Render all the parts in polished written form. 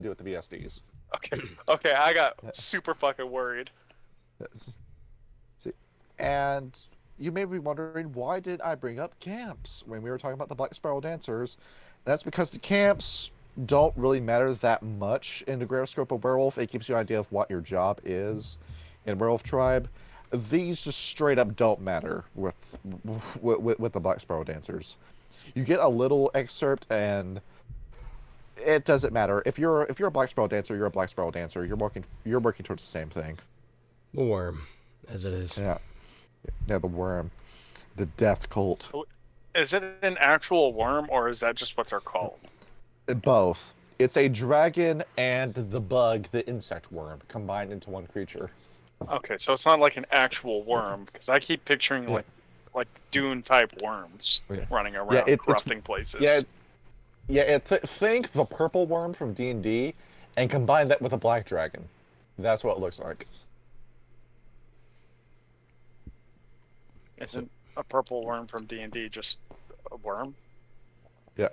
do with the BSDs. Okay, I got super fucking worried. See, and you may be wondering, why did I bring up camps when we were talking about the Black Spiral Dancers? That's because the camps don't really matter that much in the greater scope of Werewolf. It gives you an idea of what your job is in Werewolf Tribe. These just straight up don't matter with the Black Spiral Dancers. You get a little excerpt, and it doesn't matter. If you're a Black Spiral Dancer, you're a Black Spiral Dancer. You're working towards the same thing. The worm, as it is. Yeah. Yeah, the worm. The death cult. Is it an actual worm, or is that just what they're called? Both. It's a dragon and the bug, the insect worm, combined into one creature. Okay, so it's not like an actual worm, because I keep picturing like Dune type worms running around corrupting places. Think the purple worm from D&D and combine that with a black dragon. That's what it looks like. Isn't a purple worm from D&D just a worm? Yeah.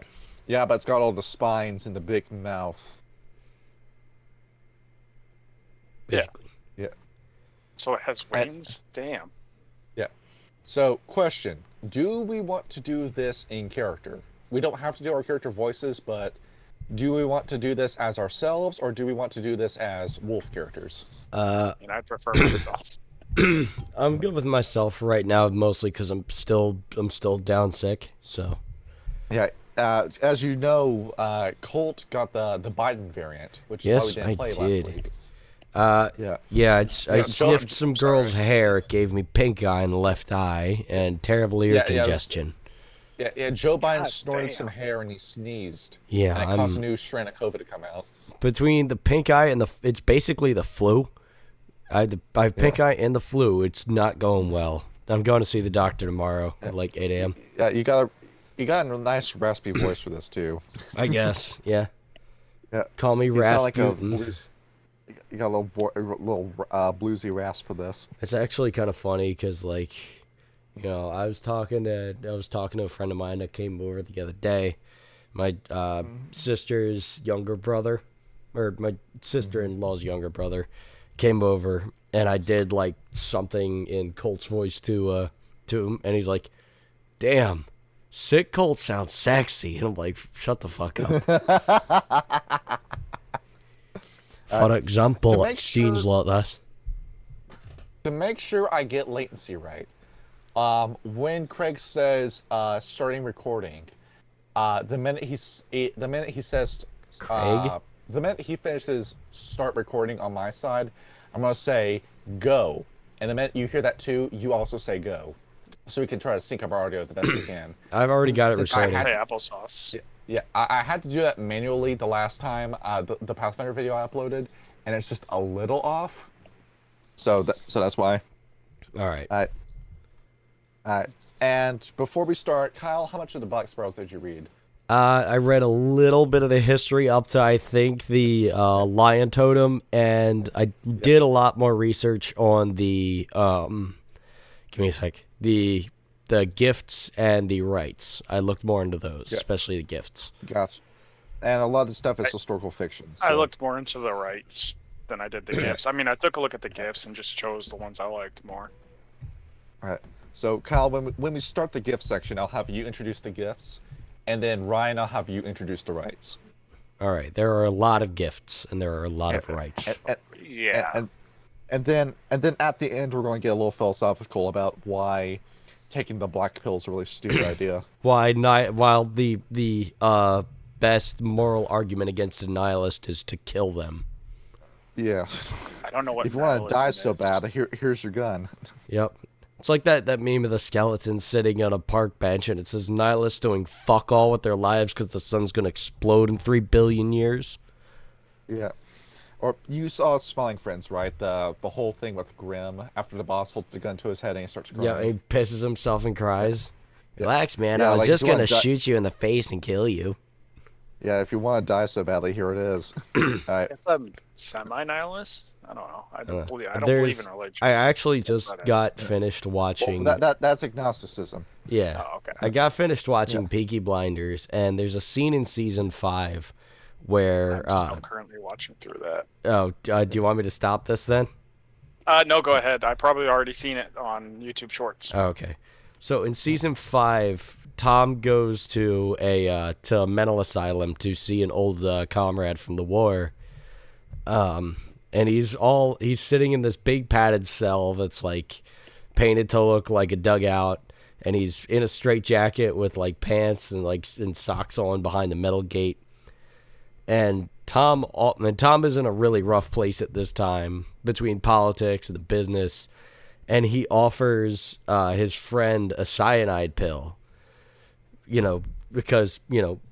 Yeah, but it's got all the spines and the big mouth. Basically. Yeah. So it has wings? Damn. Yeah. So, question. Do we want to do this in character? We don't have to do our character voices, but do we want to do this as ourselves, or do we want to do this as wolf characters? And I prefer myself. I'm good with myself right now, mostly because I'm still down sick. So. Yeah. As you know, Colt got the Biden variant, which is why we didn't play last week. I sniffed some girl's hair. It gave me pink eye in the left eye and terrible ear congestion. Joe Biden snorted some hair and he sneezed. Yeah, and it caused a new strand of COVID to come out. Between the pink eye and it's basically the flu. I have pink eye and the flu. It's not going well. I'm going to see the doctor tomorrow at like 8 a.m. Yeah, you got a nice raspy voice for this too. I guess, yeah. Yeah. Call me Rasputin. You got a little bluesy rasp for this. It's actually kind of funny because, like, you know, I was talking to a friend of mine that came over the other day. My sister's younger brother, or my sister-in-law's younger brother, came over, and I did like something in Colt's voice to him, and he's like, "Damn, sick Colt sounds sexy," and I'm like, "Shut the fuck up." For example, it seems like that. To make sure I get latency right, when Craig says starting recording, the minute he says Craig, the minute he finishes start recording on my side, I'm gonna say go, and the minute you hear that too, you also say go, so we can try to sync up our audio the best we can. I've already got it recorded. I say applesauce. Yeah, I had to do that manually the last time, the Pathfinder video I uploaded, and it's just a little off. So that's why. All right. And before we start, Kyle, how much of the Black Spirals did you read? I read a little bit of the history up to, I think, the Lion Totem, and I did a lot more research on the, give me a sec, the gifts and the rites. I looked more into those, especially the gifts. Gotcha. And a lot of the stuff is historical fiction. So. I looked more into the rites than I did the gifts. I mean, I took a look at the gifts and just chose the ones I liked more. All right. So, Kyle, when we start the gift section, I'll have you introduce the gifts, and then Ryan, I'll have you introduce the rites. All right. There are a lot of gifts, and there are a lot of rites. And then at the end, we're going to get a little philosophical about why taking the black pill is a really stupid idea. While the best moral argument against a nihilist is to kill them. Yeah. I don't know what. If you want to die so bad, here's your gun. Yep. It's like that meme of the skeleton sitting on a park bench, and it says nihilists doing fuck all with their lives because the sun's going to explode in 3 billion years. Yeah. Or you saw Smiling Friends, right? The whole thing with Grimm after the boss holds the gun to his head and he starts crying. Yeah, he pisses himself and cries. Relax, man. I was just going to shoot you in the face and kill you. Yeah, if you want to die so badly, here it is. I guess I'm semi-nihilist. I don't know. I don't believe in religion. I actually just got finished watching. Well, that's agnosticism. Yeah. Oh, okay. I got finished watching Peaky Blinders, and there's a scene in season 5 where I'm still currently watching through that. Oh, do you want me to stop this then? No, go ahead. I probably already seen it on YouTube Shorts. Oh, okay. So in season 5, Tom goes to a mental asylum to see an old comrade from the war. And he's sitting in this big padded cell that's like painted to look like a dugout, and he's in a straitjacket with like pants and socks on behind a metal gate. And Tom is in a really rough place at this time between politics and the business, and he offers his friend a cyanide pill. Because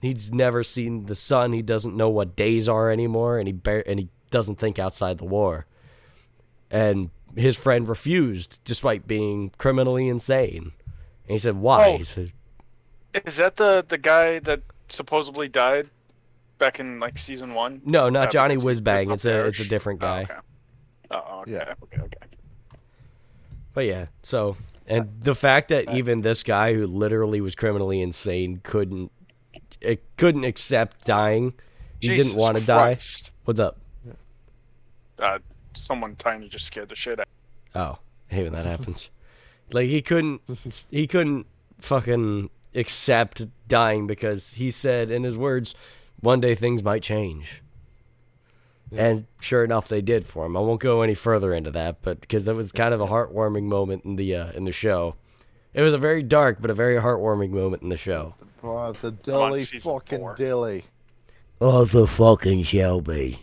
he's never seen the sun, he doesn't know what days are anymore, and he doesn't think outside the war. And his friend refused, despite being criminally insane. And he said, "Why?" Oh, he said, "Is that the guy that supposedly died back in like season 1?" No, not Johnny Whizbang. It's a different guy. Oh, okay. Yeah. Okay. But yeah, so, and the fact that even this guy who literally was criminally insane couldn't accept dying. He Jesus didn't want to Christ. die. What's up? Someone tiny just scared the shit out. Oh, I hate when that happens. Like he couldn't fucking accept dying because he said in his words, one day things might change. Yeah. And sure enough, they did for him. I won't go any further into that, but because that was kind of a heartwarming moment in the show. It was a very dark but a very heartwarming moment in the show. Oh, the dilly fucking 4. dilly. Arthur fucking Shelby.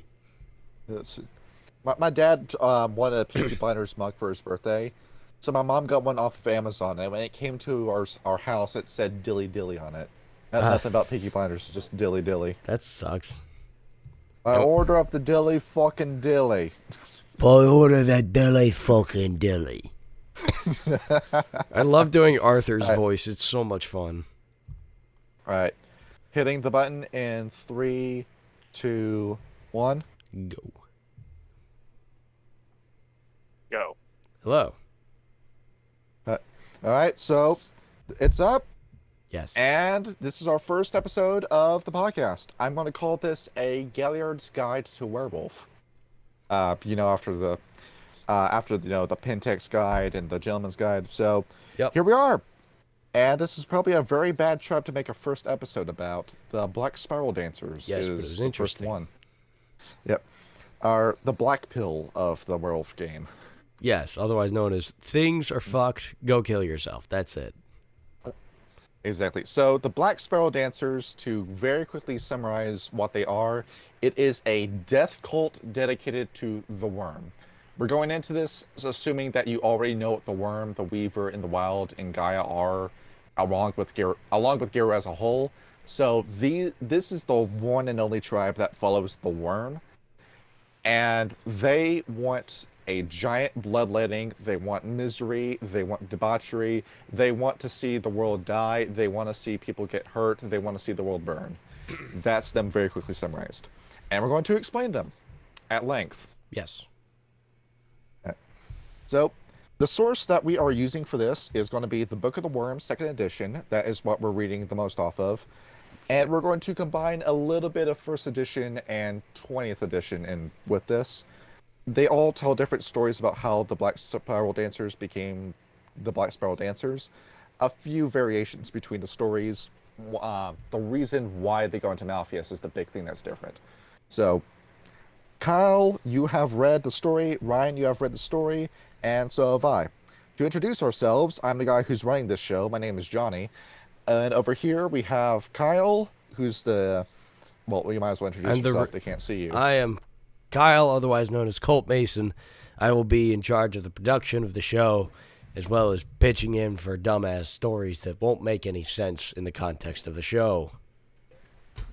My dad wanted a Peaky Blinders mug for his birthday, so my mom got one off of Amazon, and when it came to our house, it said Dilly Dilly on it. Nothing about Peaky Blinders, just Dilly Dilly. That sucks. I order up the Dilly fucking Dilly. I order that Dilly fucking Dilly. I love doing Arthur's voice. It's so much fun. All right. Hitting the button in 3, 2, 1. Go. Hello. All right, so it's up. Yes. And this is our first episode of the podcast. I'm going to call this a Galliard's Guide to Werewolf. After the Pentex Guide and the Gentleman's Guide. So Here we are. And this is probably a very bad trap to make a first episode about. The Black Spiral Dancers. Yes, but it was interesting. The first one. Yep. The black pill of the werewolf game. Yes, otherwise known as things are fucked, go kill yourself. That's it. Exactly. So the Black Spiral Dancers, to very quickly summarize what they are, it is a death cult dedicated to the worm. We're going into this assuming that you already know what the worm, the Weaver, and the Wild, and Gaia are, along with Gero as a whole. So this is the one and only tribe that follows the worm. And they want a giant bloodletting, they want misery, they want debauchery, they want to see the world die, they want to see people get hurt, they want to see the world burn. That's them very quickly summarized. And we're going to explain them at length. Yes. So, the source that we are using for this is going to be the Book of the Worm, 2nd edition. That is what we're reading the most off of. And we're going to combine a little bit of 1st edition and 20th edition with this. They all tell different stories about how the Black Spiral Dancers became the Black Spiral Dancers. A few variations between the stories. The reason why they go into Malpheus is the big thing that's different. So, Kyle, you have read the story. Ryan, you have read the story. And so have I. To introduce ourselves, I'm the guy who's running this show. My name is Johnny. And over here we have Kyle, who's you might as well introduce yourself. They can't see you. I am Kyle, otherwise known as Colt Mason. I will be in charge of the production of the show, as well as pitching in for dumbass stories that won't make any sense in the context of the show.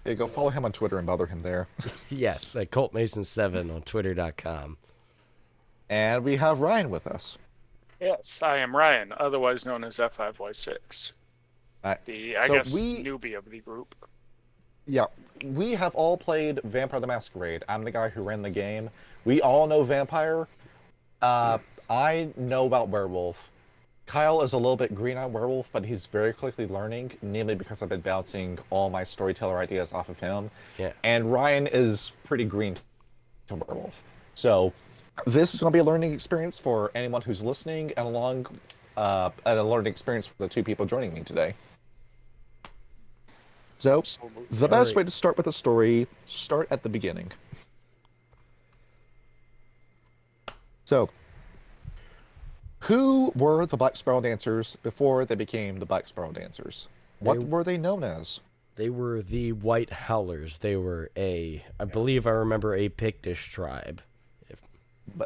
Yeah, go follow him on Twitter and bother him there. Yes, at ColtMason7 on Twitter.com. And we have Ryan with us. Yes, I am Ryan, otherwise known as F5Y6. Newbie of the group. Yeah, we have all played Vampire the Masquerade. I'm the guy who ran the game. We all know Vampire. I know about Werewolf. Kyle is a little bit green on Werewolf, but he's very quickly learning, namely because I've been bouncing all my storyteller ideas off of him. Yeah. And Ryan is pretty green to Werewolf. So this is going to be a learning experience for anyone who's listening, and a learning experience for the two people joining me today. So, the best way to start with a story, start at the beginning. So, who were the Black Spiral Dancers before they became the Black Spiral Dancers? What were they known as? They were the White Howlers. They were I believe I remember, a Pictish tribe.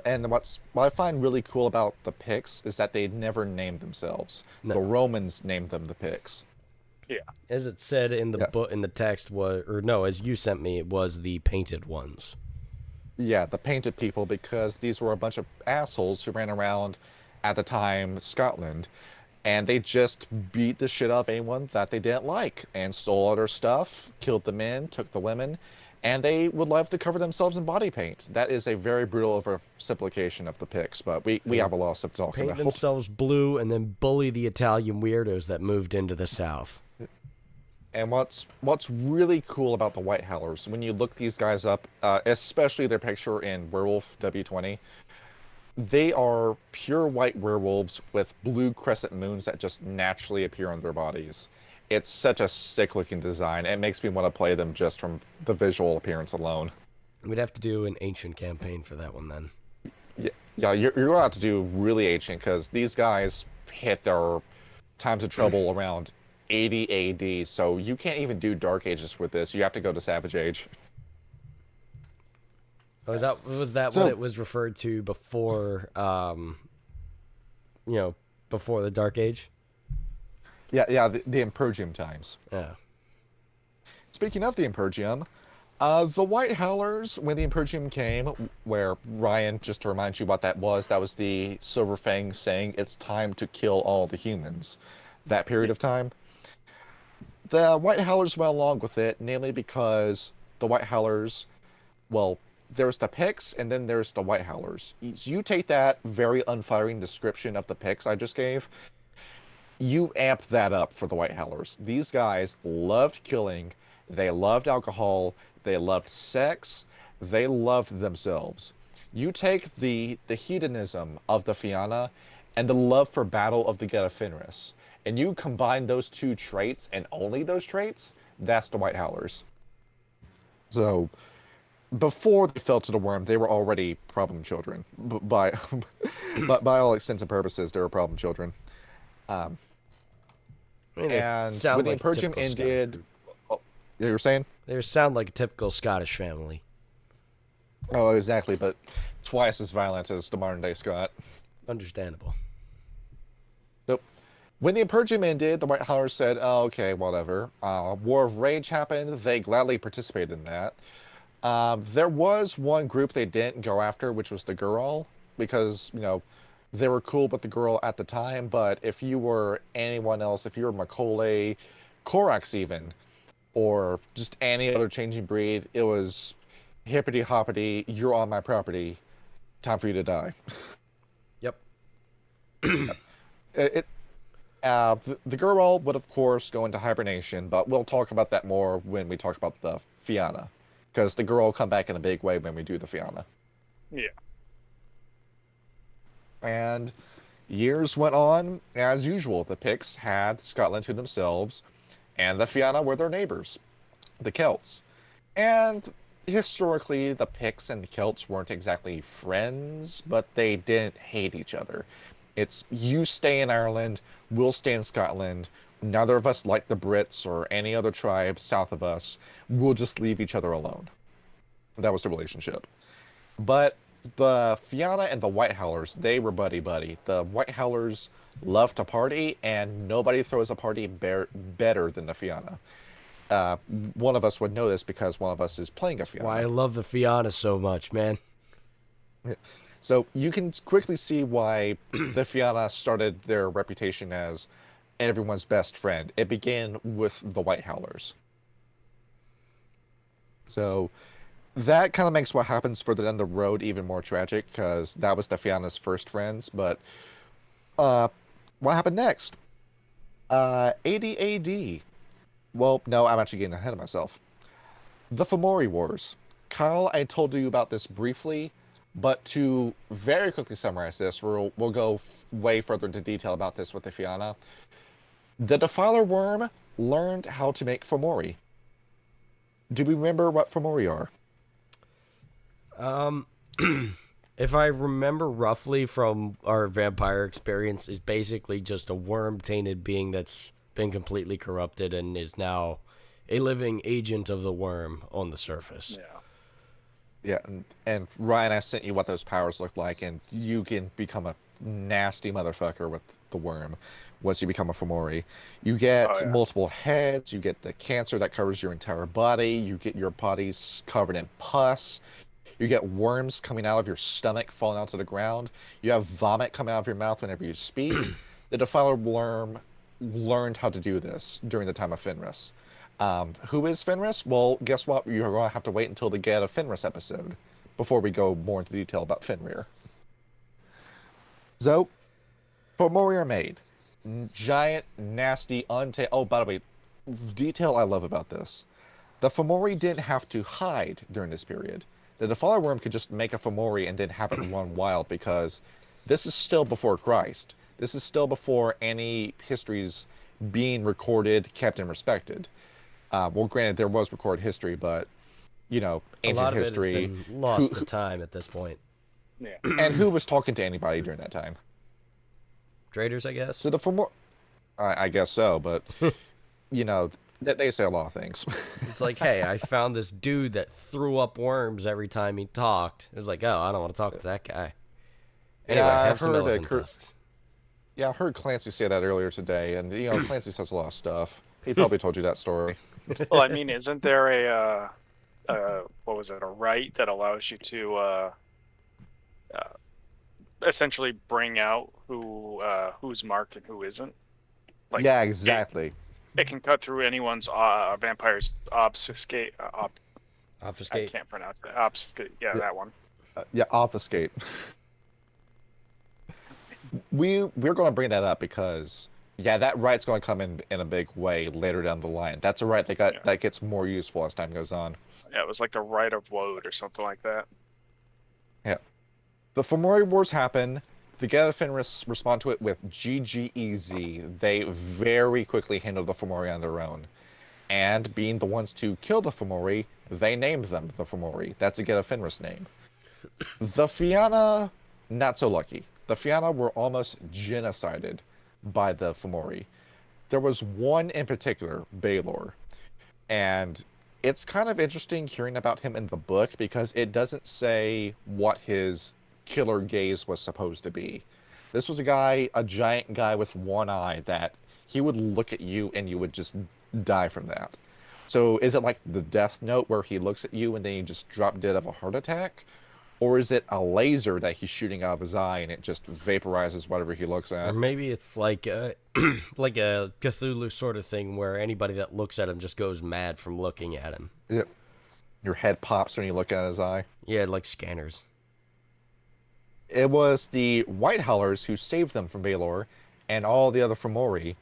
And what I find really cool about the Picts is that they never named themselves. No. The Romans named them the Picts. Yeah. As it said in the book, in the text as you sent me, it was the Painted Ones. Yeah, the Painted people, because these were a bunch of assholes who ran around at the time Scotland, and they just beat the shit out of anyone that they didn't like, and stole all their stuff, killed the men, took the women, and they would love to cover themselves in body paint. That is a very brutal oversimplification of the Picts, but we have a lot of stuff to talk about. Paint themselves blue and then bully the Italian weirdos that moved into the South. And what's really cool about the White Howlers, when you look these guys up, especially their picture in Werewolf W20, they are pure white werewolves with blue crescent moons that just naturally appear on their bodies. It's such a sick-looking design. It makes me want to play them just from the visual appearance alone. We'd have to do an ancient campaign for that one then. Yeah, you're going to have to do really ancient, because these guys hit their times of trouble around 80 AD, so you can't even do Dark Ages with this. You have to go to Savage Age. Was that what it was referred to before, before the Dark Age? Yeah, the Impergium times. Yeah. Speaking of the Impergium, the White Howlers, when the Impergium came, where Ryan, just to remind you what that was the Silver Fang saying, it's time to kill all the humans. That period of time. The White Howlers went along with it, namely because the White Howlers, well, there's the Picts, and then there's the White Howlers. You take that very unflattering description of the Picts I just gave, you amp that up for the White Howlers. These guys loved killing, they loved alcohol, they loved sex, they loved themselves. You take the hedonism of the Fianna and the love for battle of the Geta Fenris, and you combine those two traits, and only those traits, that's the White Howlers. So, before they fell to the worm, they were already problem children. By all intents and purposes, they were problem children. And when the Impergium ended... Oh, you were saying? They sound like a typical Scottish family. Oh, exactly, but twice as violent as the modern-day Scot. Understandable. So, when the Impergium ended, the White Howlers said, oh, okay, whatever. War of Rage happened. They gladly participated in that. There was one group they didn't go after, which was the Gural, because, they were cool with the Gural at the time, but if you were anyone else, if you were Macaulay, Korax even, or just any other changing breed, it was hippity-hoppity, you're on my property, time for you to die. Yep. The Gural would, of course, go into hibernation, but we'll talk about that more when we talk about the Fianna. Because the Gural come back in a big way when we do the Fianna. Yeah. And years went on, as usual. The Picts had Scotland to themselves, and the Fianna were their neighbors, the Celts. And historically, the Picts and the Celts weren't exactly friends, but they didn't hate each other. It's, you stay in Ireland, we'll stay in Scotland. Neither of us like the Brits or any other tribe south of us. We'll just leave each other alone. That was the relationship. But the Fianna and the White Howlers, they were buddy-buddy. The White Howlers love to party, and nobody throws a party better than the Fianna. One of us would know this because one of us is playing a Fianna. Why I love the Fianna so much, man. So you can quickly see why the Fianna started their reputation as everyone's best friend. It began with the White Howlers. So that kind of makes what happens further down the road even more tragic, because that was the Fianna's first friends. But what happened next? 80 AD. Well, no, I'm actually getting ahead of myself. The Fomori Wars. Kyle, I told you about this briefly, but to very quickly summarize this, we'll go way further into detail about this with the Fianna. The Defiler Worm learned how to make Fomori. Do we remember what Fomori are? If I remember roughly from our vampire experience, is basically just a worm-tainted being that's been completely corrupted and is now a living agent of the worm on the surface. Yeah, and Ryan, I sent you what those powers look like, and you can become a nasty motherfucker with the worm once you become a Fomori. You get multiple heads, you get the cancer that covers your entire body, you get your body's covered in pus, you get worms coming out of your stomach falling onto the ground, you have vomit coming out of your mouth whenever you speak. The Defiler Worm learned how to do this during the time of Fenris. Who is Fenris? Well, guess what? You're going to have to wait until the Get a Fenris episode before we go more into detail about Fenrir. So, Fomori are made. Giant, nasty, Oh, by the way, detail I love about this. The Fomori didn't have to hide during this period. The Defiler Worm could just make a Fomori and then have it run wild because this is still before Christ. This is still before any histories being recorded, kept, and respected. Well, granted, there was recorded history, but, you know, ancient history. A lot of it has been lost to time at this point. Yeah. And who was talking to anybody during that time? Traders, I guess. So the Fomori... I guess so, but, you know, they say a lot of things. It's like, hey, I found this dude that threw up worms every time he talked. It was like, oh, I don't want to talk to that guy. Anyway, yeah, have some elephant tusks. Yeah, I heard Clancy say that earlier today, and, you know, Clancy says a lot of stuff. He probably told you that story. Well, I mean, isn't there what was it, a rite that allows you to essentially bring out who's marked and who isn't? Like, yeah, exactly. It can cut through anyone's vampire's obfuscate. Obfuscate. I can't pronounce that. Obfuscate. Yeah, that one. Yeah, obfuscate. We're going to bring that up because, yeah, that rite's going to come in a big way later down the line. That's a rite that gets more useful as time goes on. Yeah, it was like the Rite of Woad or something like that. Yeah. The Fomori Wars happen. The Get of Fenris respond to it with GGEZ. They very quickly handle the Fomori on their own. And being the ones to kill the Fomori, they named them the Fomori. That's a Get of Fenris name. The Fianna, not so lucky. The Fianna were almost genocided by the Fomori. There was one in particular, Baelor, and it's kind of interesting hearing about him in the book because it doesn't say what his killer gaze was supposed to be. This was a giant guy with one eye that he would look at you and you would just die from that. So is it like the Death Note where he looks at you and then you just drop dead of a heart attack? Or is it a laser that he's shooting out of his eye and it just vaporizes whatever he looks at? Or maybe it's like a, like a Cthulhu sort of thing where anybody that looks at him just goes mad from looking at him. Yep. Your head pops when you look at his eye. Yeah, like scanners. It was the White Howlers who saved them from Baelor and all the other Fomori.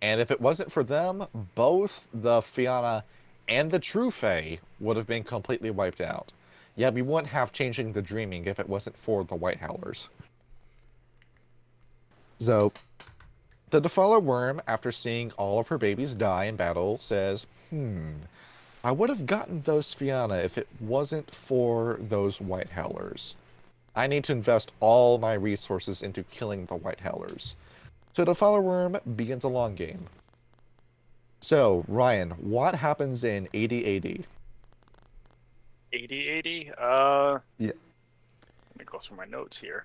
And if it wasn't for them, both the Fianna and the True Fae would have been completely wiped out. Yeah, we wouldn't have Changing the Dreaming if it wasn't for the White Howlers. So, the Defiler Worm, after seeing all of her babies die in battle, says, I would have gotten those Fianna if it wasn't for those White Howlers. I need to invest all my resources into killing the White Howlers. So the Defiler Worm begins a long game. So, Ryan, what happens in 80 AD? 80? Yeah. Let me go through my notes here.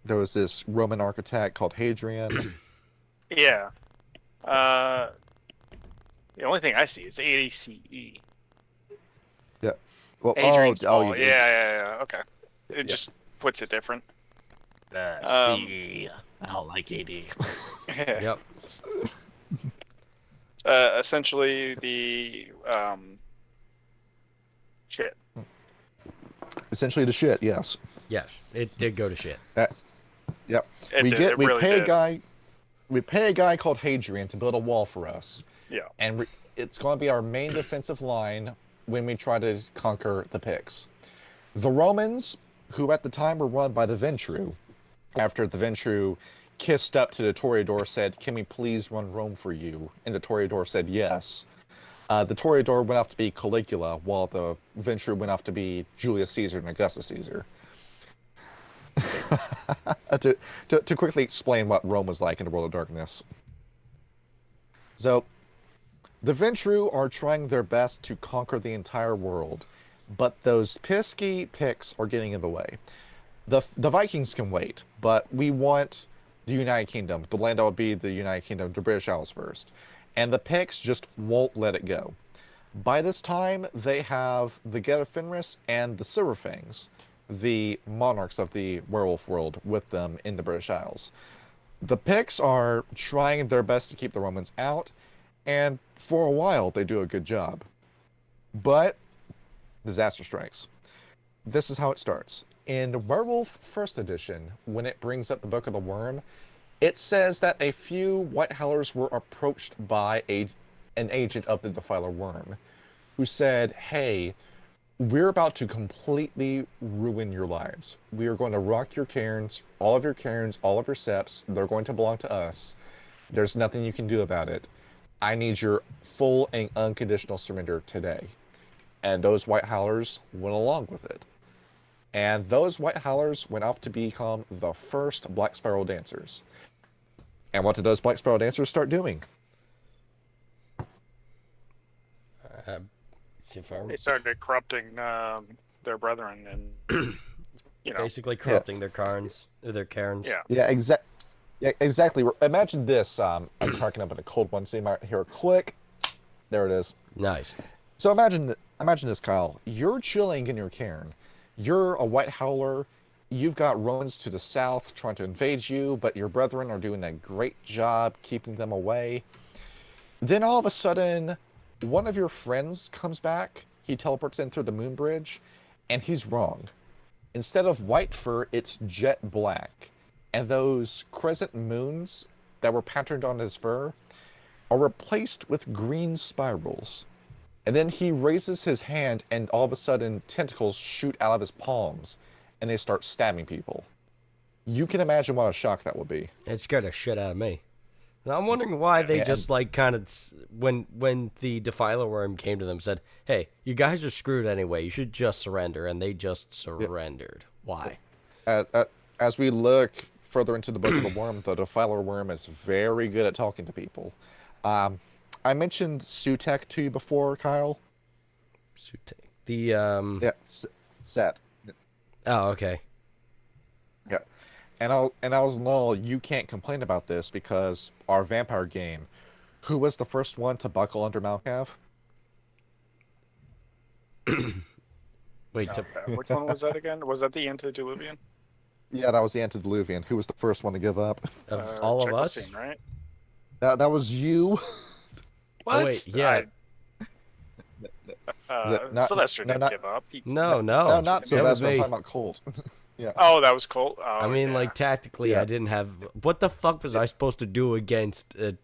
There was this Roman architect called Hadrian. Yeah. The only thing I see is 80 CE. Yeah. Well, Hadrian's Fall. Yeah. Okay. It just puts it different. CE. I don't like 80. Yep. Essentially, the shit. Essentially the shit, yes. Yes, it did go to shit. Yep. We pay a guy we pay a guy called Hadrian to build a wall for us. Yeah. And it's going to be our main defensive line when we try to conquer the Picts. The Romans, who at the time were run by the Ventru, after the Ventru kissed up to the Toreador, said, "Can we please run Rome for you?" And the Toreador said yes. The Toreador went off to be Caligula, while the Ventru went off to be Julius Caesar and Augustus Caesar. to quickly explain what Rome was like in the World of Darkness. So, the Ventru are trying their best to conquer the entire world, but those pesky Picts are getting in the way. The Vikings can wait, but we want the United Kingdom, the land that would be the United Kingdom, the British Isles first. And the Picts just won't let it go. By this time, they have the Gedefenris and the Silverfangs, the monarchs of the werewolf world, with them in the British Isles. The Picts are trying their best to keep the Romans out, and for a while they do a good job. But disaster strikes. This is how it starts. In Werewolf First Edition, when it brings up the Book of the Worm, it says that a few White Howlers were approached by an agent of the Defiler Worm, who said, "Hey, we're about to completely ruin your lives. We are going to rock your cairns, all of your septs. They're going to belong to us. There's nothing you can do about it. I need your full and unconditional surrender today." And those White Howlers went along with it. And those White Howlers went off to become the first Black Spiral Dancers. And what did those Black Spiral Dancers start doing? They started corrupting their brethren and basically corrupting their cairns. Yeah, exactly. Imagine this. I'm cracking up in a cold one, so you might hear a click. There it is. Nice. So imagine this, Kyle. You're chilling in your cairn. You're a White Howler. You've got Romans to the south trying to invade you, but your brethren are doing a great job keeping them away. Then all of a sudden, one of your friends comes back. He teleports in through the moon bridge, and he's wrong. Instead of white fur, it's jet black. And those crescent moons that were patterned on his fur are replaced with green spirals. And then he raises his hand, and all of a sudden, tentacles shoot out of his palms, and they start stabbing people. You can imagine what a shock that would be. It scared the shit out of me. Now, I'm wondering why they just kind of, when the Defiler Worm came to them, said, "Hey, you guys are screwed anyway. You should just surrender," and they just surrendered. Why? As we look further into the Book of the Worm, the Defiler Worm is very good at talking to people. I mentioned Sutek to you before, Kyle. Sutek. The Set. Oh, okay. Yeah. And I was lol, you can't complain about this because our vampire game, who was the first one to buckle under Malkav? Wait, which one was that again? Was that the Antediluvian? Yeah, that was the Antediluvian. Who was the first one to give up? Of all of us? Right? That was you. What? Oh, wait, yeah. Sylvester didn't give up. No, not Sylvester. I'm talking about Colt. Yeah. Oh, that was Colt. Oh, I mean, like, tactically, I didn't have... What the fuck was I supposed to do against a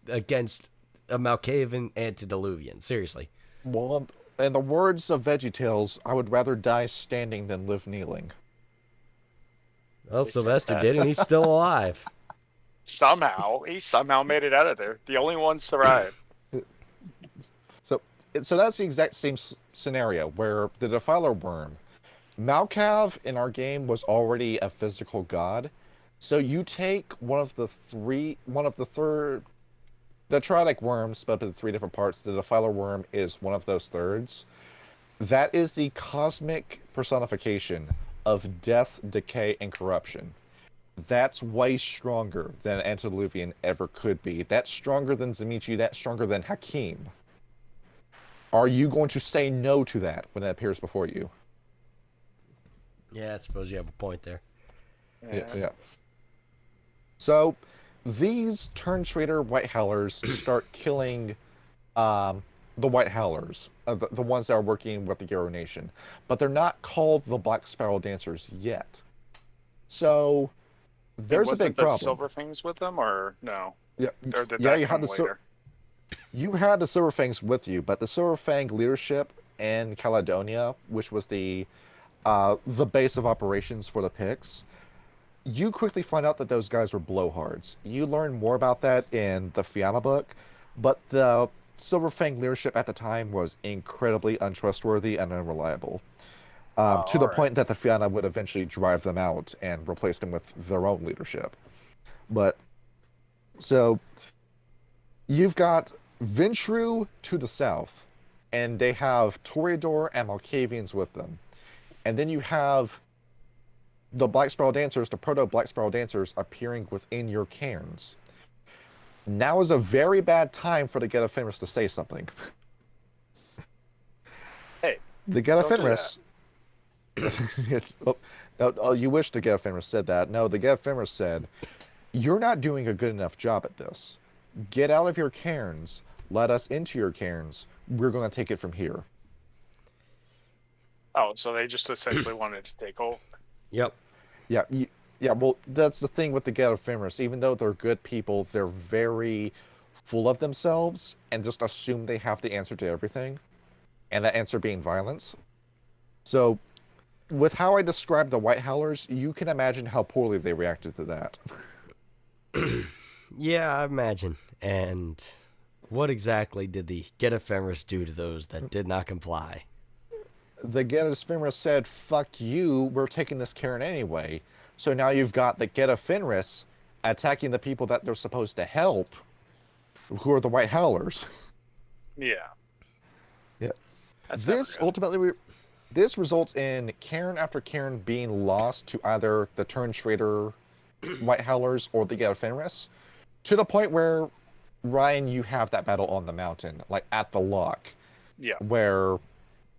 Malkavian Antediluvian? Seriously. Well, in the words of VeggieTales, I would rather die standing than live kneeling. Well, Sylvester did, and he's still alive. He somehow made it out of there. The only one survived. So that's the exact same scenario where the Defiler Worm, Malkav in our game was already a physical god. So you take the Triadic worms split into 3 different parts. The Defiler Worm is one of those thirds. That is the cosmic personification of death, decay, and corruption. That's way stronger than Antediluvian ever could be. That's stronger than Zamichi. That's stronger than Hakim. Are you going to say no to that when it appears before you? Yeah, I suppose you have a point there. Yeah. So, these Turn Traitor White Howlers start killing the White Howlers, the ones that are working with the Garo Nation. But they're not called the Black Spiral Dancers yet. So, there's a big problem. Silver things with them, or no? Yeah, Or did yeah, that come later? You had the Silverfangs with you, but the Silverfang leadership in Caledonia, which was the base of operations for the Picts, you quickly find out that those guys were blowhards. You learn more about that in the Fianna book, but the Silverfang leadership at the time was incredibly untrustworthy and unreliable, to All the right. point that the Fianna would eventually drive them out and replace them with their own leadership. But so you've got Ventru to the south, and they have Toreador and Malkavians with them. And then you have the Black Spiral Dancers, the proto Black Spiral Dancers, appearing within your cairns. Now is a very bad time for the Get of Fenris to say something. Hey, the Get of don't do Fenris. You wish the Get of Fenris said that. No, the Get of Fenris said, "You're not doing a good enough job at this. Get out of your cairns. Let us into your cairns. We're going to take it from here." Oh, so they just essentially wanted to take over. Yep. Yeah, yeah. Well, that's the thing with the Get of Fenris. Even though they're good people, they're very full of themselves and just assume they have the answer to everything, and that answer being violence. So, with how I described the White Howlers, you can imagine how poorly they reacted to that. Yeah, I imagine. And what exactly did the Get of Fenris do to those that did not comply? The Get of Fenris said, "Fuck you, we're taking this cairn anyway." So now you've got the Get of Fenris attacking the people that they're supposed to help, who are the White Howlers. Yeah. Yeah. That's this ultimately, this results in cairn after cairn being lost to either the Turn Trader White Howlers or the Get of Fenris, to the point where, Ryan, you have that battle on the mountain, like at the lock. Yeah. Where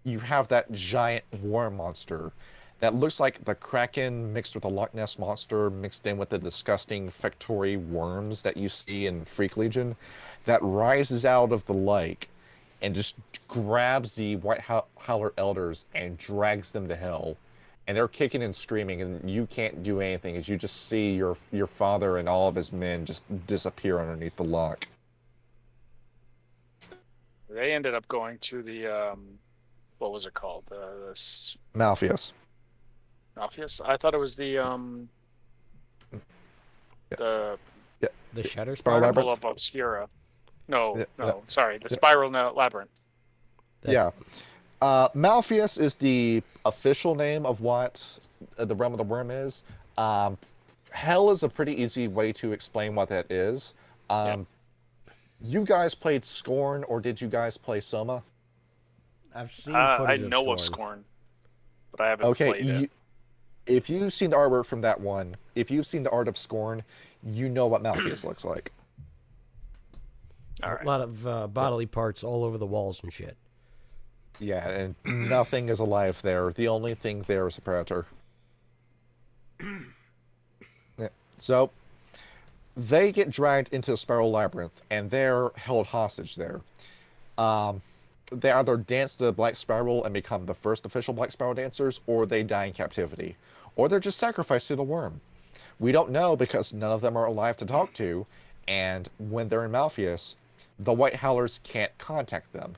you have that giant worm monster that looks like the Kraken mixed with a Loch Ness monster mixed in with the disgusting Factory worms that you see in Freak Legion, that rises out of the lake and just grabs the White Howler elders and drags them to hell. And they're kicking and screaming, and you can't do anything as you just see your father and all of his men just disappear underneath the lock. They ended up going to the what was it called? Malpheus. Malpheus? I thought it was the the Shatter Spiral Spiral of Obscura. No, sorry, the yeah. Spiral Labyrinth. Yeah. Malpheus is the official name of what the Realm of the Worm is. Hell is a pretty easy way to explain what that is. You guys played Scorn, or did you guys play Soma? I've seen footage I know of Scorn, but I haven't played it. If you've seen the artwork from that one, if you've seen the art of Scorn, you know what Malpheus looks like. A lot of bodily parts all over the walls and shit. Yeah, and nothing is alive there. The only thing there is a predator. Yeah. So, they get dragged into the Spiral Labyrinth, and they're held hostage there. They either dance the Black Spiral and become the first official Black Spiral dancers, or they die in captivity. Or they're just sacrificed to the worm. We don't know because none of them are alive to talk to, and when they're in Malpheus, the White Howlers can't contact them.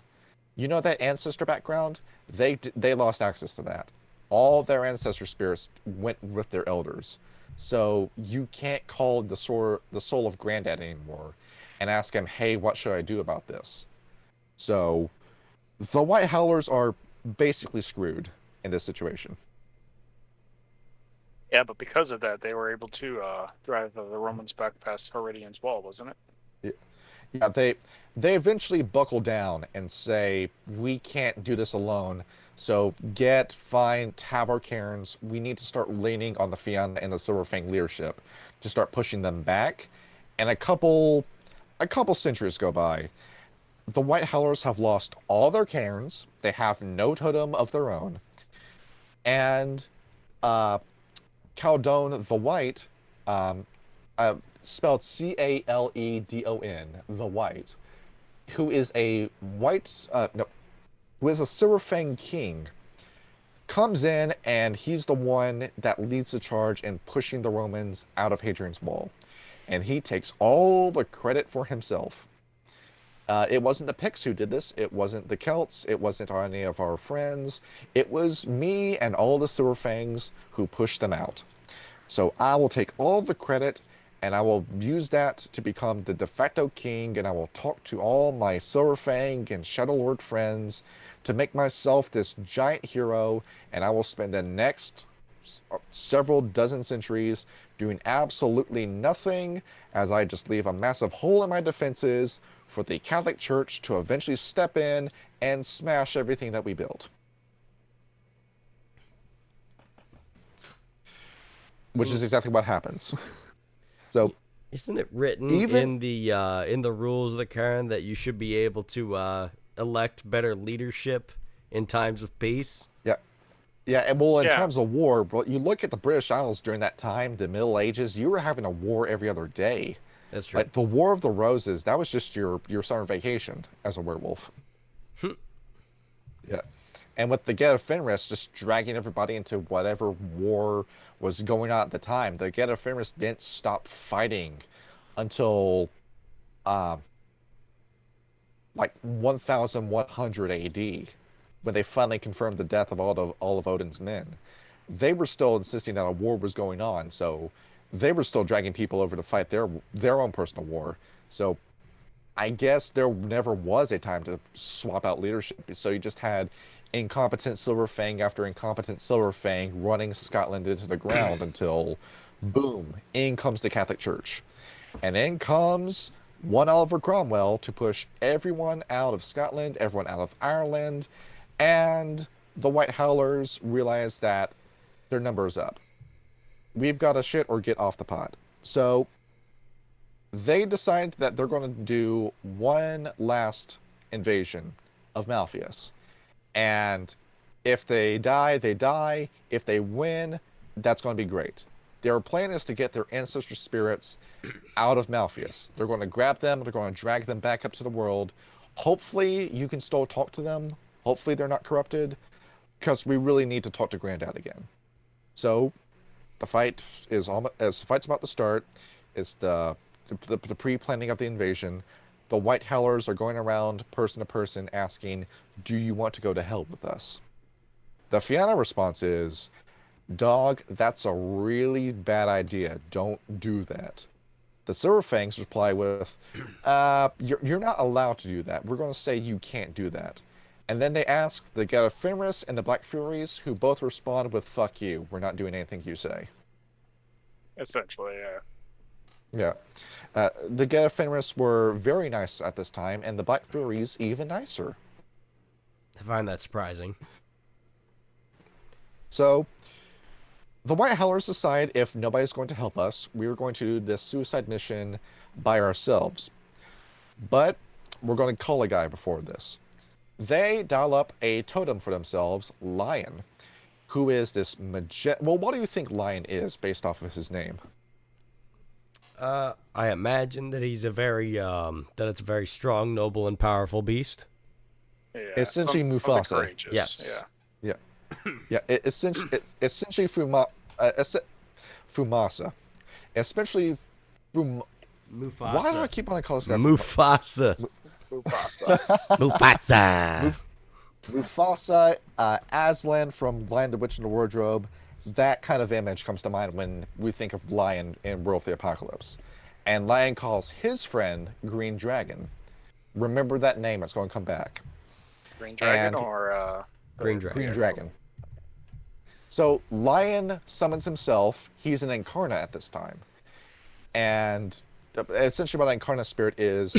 You know that ancestor background? They lost access to that. All their ancestor spirits went with their elders. So you can't call the soul of Granddad anymore and ask him, "Hey, what should I do about this?" So the White Howlers are basically screwed in this situation. Yeah, but because of that, they were able to drive the Romans back past Heridian's wall, wasn't it? Yeah, they eventually buckle down and say, "We can't do this alone. So have our cairns. We need to start leaning on the Fianna and the Silverfang leadership to start pushing them back." And a couple centuries go by. The White Howlers have lost all their cairns. They have no totem of their own. And Caldon the White, spelled Caledon, the White, who is a Silverfang king, comes in, and he's the one that leads the charge in pushing the Romans out of Hadrian's Wall. and he takes all the credit for himself. It wasn't the Picts who did this. It wasn't the Celts. It wasn't any of our friends. It was me and all the Sewer Fangs who pushed them out. So I will take all the credit, and I will use that to become the de facto king, and I will talk to all my Sewer Fang and Shadow Lord friends to make myself this giant hero, and I will spend the next several dozen centuries doing absolutely nothing as I just leave a massive hole in my defenses for the Catholic Church to eventually step in and smash everything that we built. Which is exactly what happens. So, isn't it written in the rules of the Cairn that you should be able to elect better leadership in times of peace? Yeah. Yeah, and well, in times of war, but you look at the British Isles during that time, the Middle Ages, you were having a war every other day. That's true. Like the War of the Roses, that was just your summer vacation as a werewolf. Yeah. And with the Get of Fenris just dragging everybody into whatever war was going on at the time, the Get of Fenris didn't stop fighting until like 1100 AD, when they finally confirmed the death of all of Odin's men. They were still insisting that a war was going on, so they were still dragging people over to fight their own personal war. So I guess there never was a time to swap out leadership. So you just had incompetent Silver Fang after incompetent Silver Fang running Scotland into the ground until, boom, in comes the Catholic Church. And in comes one Oliver Cromwell to push everyone out of Scotland, everyone out of Ireland, and the White Howlers realize that their number is up. We've got to shit or get off the pot. So they decide that they're going to do one last invasion of Malpheus. And if they die, they die. If they win, that's going to be great. Their plan is to get their ancestor spirits out of Malpheus. They're going to grab them. They're going to drag them back up to the world. Hopefully, you can still talk to them. Hopefully, they're not corrupted. Because we really need to talk to Grandad again. So, the fight is almost, as the fight's about to start. It's the pre-planning of the invasion. The White Howlers are going around person to person asking, do you want to go to hell with us? The Fianna response is, dog, that's a really bad idea. Don't do that. The Silverfangs reply with, you're not allowed to do that. We're going to say you can't do that. And then they ask the Galliard and the Black Furies, who both respond with, fuck you. We're not doing anything you say. Essentially, yeah. Yeah. The Galliard were very nice at this time, and the Black Furies even nicer. I find that surprising. So, the White Howlers decide if nobody's going to help us, we're going to do this suicide mission by ourselves. But we're going to call a guy before this. They dial up a totem for themselves, Lion, who is this well, what do you think Lion is based off of his name? I imagine that he's that it's a very strong, noble, and powerful beast. Yeah, essentially Mufasa. Yes. Yeah. Yeah. Essentially Fumasa. Especially Mufasa. Why do I keep on calling this guy Mufasa? Mufasa. Mufasa. Mufasa, Aslan from Lion, the Witch, and the Wardrobe. That kind of image comes to mind when we think of Lion in World of the Apocalypse. And Lion calls his friend Green Dragon. Remember that name, it's going to come back. Green Dragon Green Dragon. Green Dragon. So Lion summons himself. He's an Incarna at this time. And essentially what an Incarna spirit is,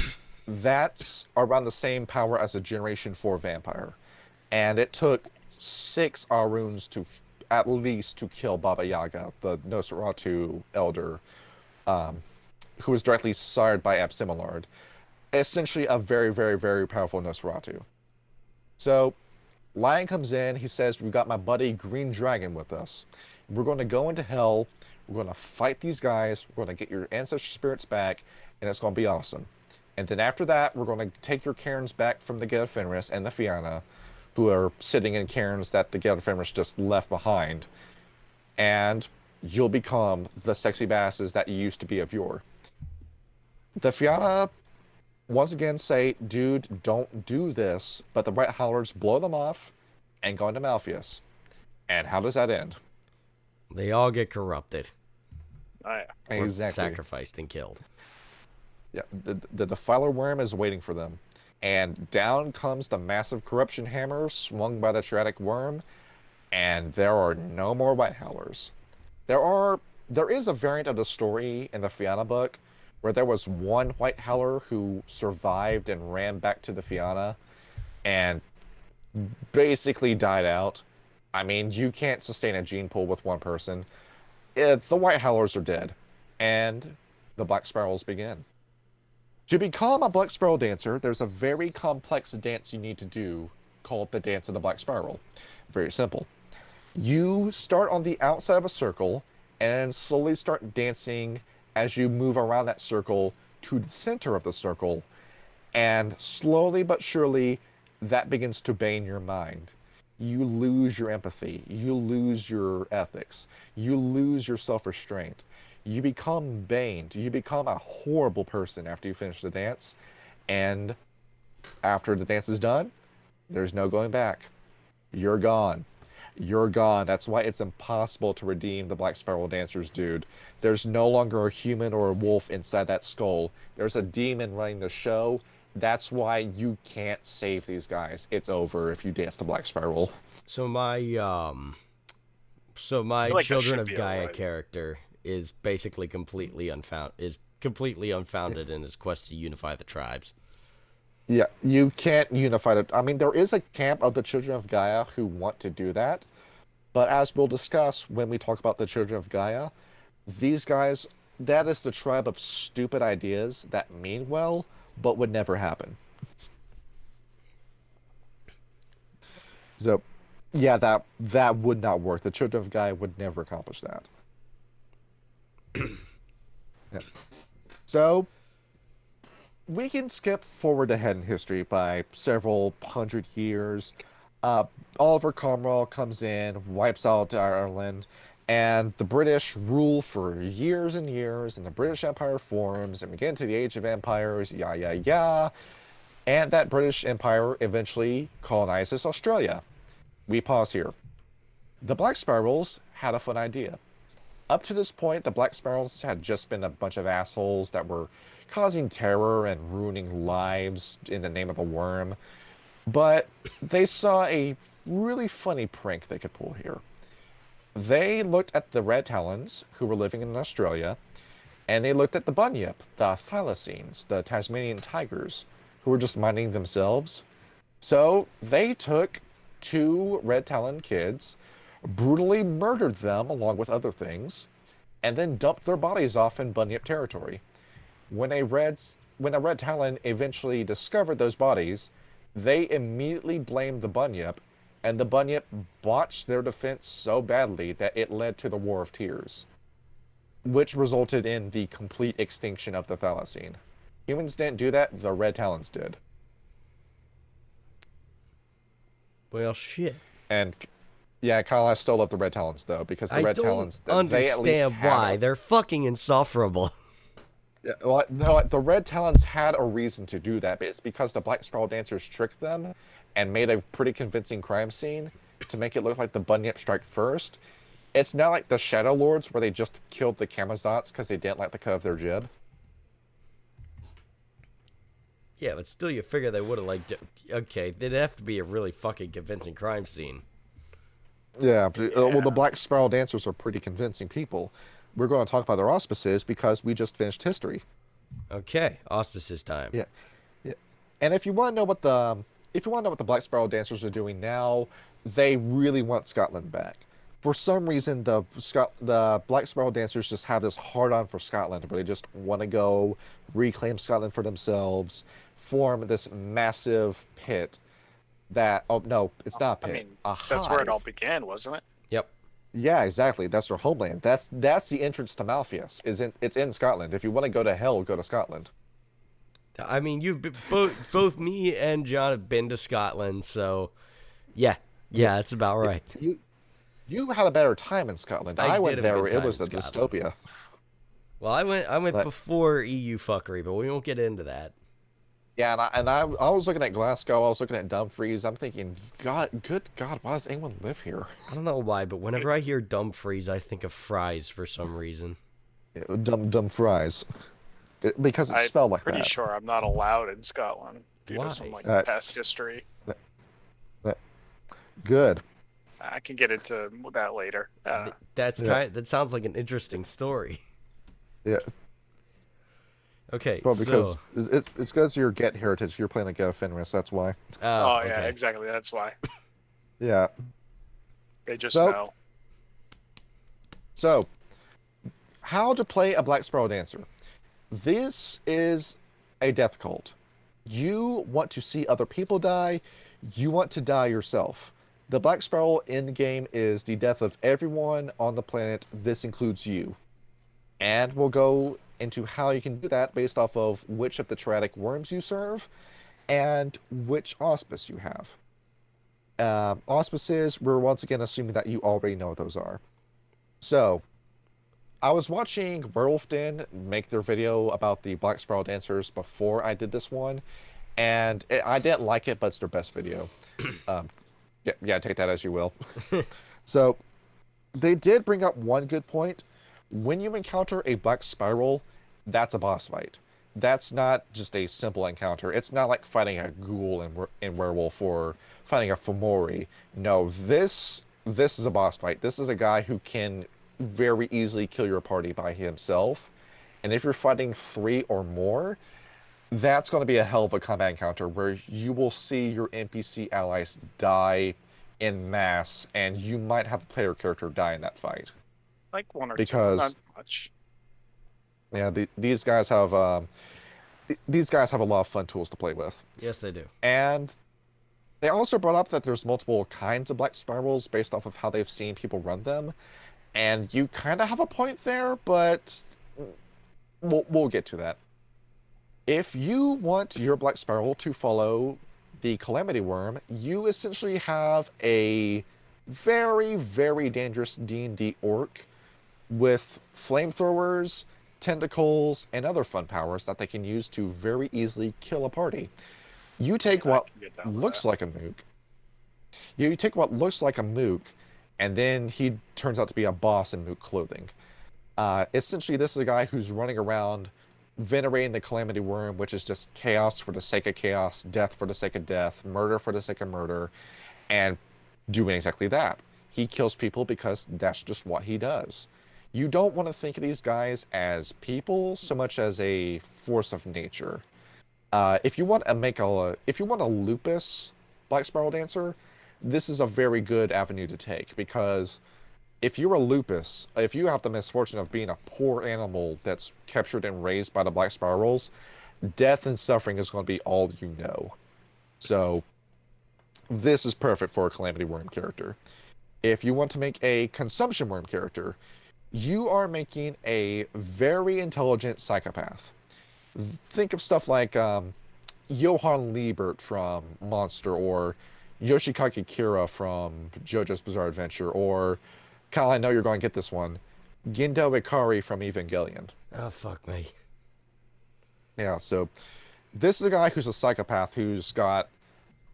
that's around the same power as a Generation 4 vampire. And it took 6 Aruns to at least to kill Baba Yaga, the Nosferatu elder, who was directly sired by Absimilard. Essentially a very, very, very powerful Nosferatu. So, Lion comes in, he says, we've got my buddy Green Dragon with us. We're going to go into hell, we're going to fight these guys, we're going to get your ancestor spirits back, and it's going to be awesome. And then after that, we're going to take your cairns back from the Gale of Fenris and the Fianna, who are sitting in cairns that the Gale of Fenris just left behind. And you'll become the sexy basses that you used to be of yore. The Fianna once again say, dude, don't do this, but the White Howlers blow them off and go into Malpheus. And how does that end? They all get corrupted. Oh, yeah. Exactly. Or sacrificed and killed. Yeah, the Defiler Worm is waiting for them. And down comes the massive corruption hammer swung by the Triadic Worm, and there are no more White Howlers. There is a variant of the story in the Fianna book where there was one White Howler who survived and ran back to the Fianna and basically died out. I mean, you can't sustain a gene pool with one person. The White Howlers are dead, and the Black Spirals begin. To become a Black Spiral Dancer, there's a very complex dance you need to do called the Dance of the Black Spiral. Very simple. You start on the outside of a circle and slowly start dancing as you move around that circle to the center of the circle, and slowly but surely that begins to bane your mind. You lose your empathy, you lose your ethics, you lose your self-restraint. You become baned, you become a horrible person after you finish the dance, and after the dance is done, there's no going back. You're gone. You're gone. That's why it's impossible to redeem the Black Spiral Dancers, dude. There's no longer a human or a wolf inside that skull. There's a demon running the show. That's why you can't save these guys. It's over if you dance the Black Spiral. So my like Children of be Gaia alright. character is basically completely unfounded in his quest to unify the tribes. Yeah, you can't unify the... I mean, there is a camp of the Children of Gaia who want to do that, but as we'll discuss when we talk about the Children of Gaia, these guys, that is the tribe of stupid ideas that mean well, but would never happen. So, yeah, that would not work. The Children of Gaia would never accomplish that. Yeah. So, we can skip forward ahead in history by several hundred years. Oliver Cromwell comes in, wipes out Ireland, and the British rule for years and years, and the British Empire forms, and we get into the Age of Empires, and that British Empire eventually colonizes Australia. We pause here. The Black Spirals had a fun idea. Up to this point, the Black Spirals had just been a bunch of assholes that were causing terror and ruining lives in the name of a worm. But they saw a really funny prank they could pull here. They looked at the Red Talons, who were living in Australia, and they looked at the Bunyip, the Thylacines, the Tasmanian tigers, who were just minding themselves. So they took 2 Red Talon kids, brutally murdered them along with other things, and then dumped their bodies off in Bunyip territory. When a Red Talon eventually discovered those bodies, they immediately blamed the Bunyip, and the Bunyip botched their defense so badly that it led to the War of Tears, which resulted in the complete extinction of the Thylacine. Humans didn't do that, the Red Talons did. Well, shit. And yeah, Kyle, I still love the Red Talons though, because the Red Talons, I don't understand why. They're fucking insufferable. Yeah, well, no, the Red Talons had a reason to do that, but it's because the Black Spiral Dancers tricked them and made a pretty convincing crime scene to make it look like the Bunyip strike first. It's not like the Shadow Lords where they just killed the Camazotz because they didn't like the cut of their jib. Yeah, but still, you figure they would have, like, okay, there'd have to be a really fucking convincing crime scene. Yeah, but, well, the Black Spiral Dancers are pretty convincing people. We're going to talk about their auspices because we just finished history. Okay, auspices time. Yeah, yeah. And if you want to know what the Black Spiral Dancers are doing now, they really want Scotland back. For some reason, the Black Spiral Dancers just have this hard-on for Scotland, where they just want to go reclaim Scotland for themselves, form this massive pit that... Oh, no, it's not a pit. I mean, that's where it all began, wasn't it? Yep. Yeah, exactly. That's their homeland. That's the entrance to Malpheus. It's in Scotland. If you want to go to hell, go to Scotland. I mean, you've been, both me and John have been to Scotland, so yeah, that's about right. You had a better time in Scotland. I went there. It was a dystopia. Well, I went before EU fuckery, but we won't get into that. Yeah, I was looking at Glasgow, I was looking at Dumfries, I'm thinking, good God, why does anyone live here? I don't know why, but whenever I hear Dumfries, I think of fries for some reason. Yeah, Dumfries. Because it's spelled like that. I'm pretty sure I'm not allowed in Scotland due Why? to some past history. Good. I can get into that later. That sounds like an interesting story. Yeah. Okay, well, because it's because you're Get Heritage. You're playing like a Fenris. That's why. Oh okay. Yeah, exactly. That's why. Yeah. They just know. So, how to play a Black Spiral Dancer? This is a death cult. You want to see other people die. You want to die yourself. The Black Spiral end game is the death of everyone on the planet. This includes you. And we'll go into how you can do that based off of which of the Tyrannic worms you serve and which auspice you have. Auspices, we're once again assuming that you already know what those are. So, I was watching Werewolf Den make their video about the Black Spiral Dancers before I did this one, and I didn't like it, but it's their best video. Yeah, take that as you will. So, they did bring up one good point. When you encounter a Black Spiral, that's a boss fight. That's not just a simple encounter. It's not like fighting a ghoul in Werewolf or fighting a Fomori. No, this is a boss fight. This is a guy who can very easily kill your party by himself. And if you're fighting 3 or more, that's going to be a hell of a combat encounter where you will see your NPC allies die en masse, and you might have a player character die in that fight. Like 1 or 2, not much. Yeah, these guys have a lot of fun tools to play with. Yes, they do. And they also brought up that there's multiple kinds of Black Spirals based off of how they've seen people run them. And you kind of have a point there, but we'll get to that. If you want your Black Spiral to follow the Calamity Worm, you essentially have a very, very dangerous D&D orc with flamethrowers, tentacles, and other fun powers that they can use to very easily kill a party. You take what looks like a mook. You take what looks like a mook, and then he turns out to be a boss in mook clothing. Essentially, this is a guy who's running around venerating the Calamity Worm, which is just chaos for the sake of chaos, death for the sake of death, murder for the sake of murder, and doing exactly that. He kills people because that's just what he does. You don't want to think of these guys as people so much as a force of nature. If you want a lupus Black Spiral Dancer, this is a very good avenue to take, because if you're a lupus, if you have the misfortune of being a poor animal that's captured and raised by the Black Spirals, death and suffering is going to be all you know. So this is perfect for a Calamity Worm character. If you want to make a Consumption Worm character, you are making a very intelligent psychopath. Think of stuff like Johann Liebert from Monster, or Yoshikage Kira from JoJo's Bizarre Adventure, or, Kyle, I know you're going to get this one, Gendo Ikari from Evangelion. Oh, fuck me. Yeah, so this is a guy who's a psychopath who's got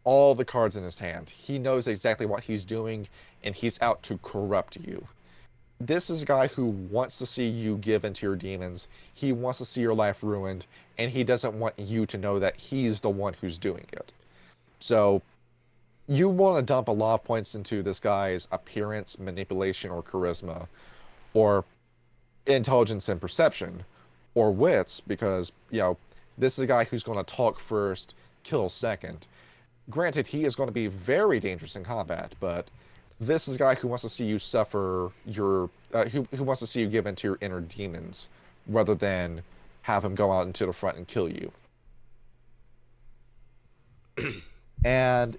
all the cards in his hand. He knows exactly what he's doing, and he's out to corrupt you. This is a guy who wants to see you give into your demons. He wants to see your life ruined, and he doesn't want you to know that he's the one who's doing it. So you want to dump a lot of points into this guy's appearance, manipulation, or charisma, or intelligence and perception, or wits, because, this is a guy who's going to talk first, kill second. Granted, he is going to be very dangerous in combat, but this is a guy who wants to see you suffer who wants to see you give into your inner demons, rather than have him go out into the front and kill you. And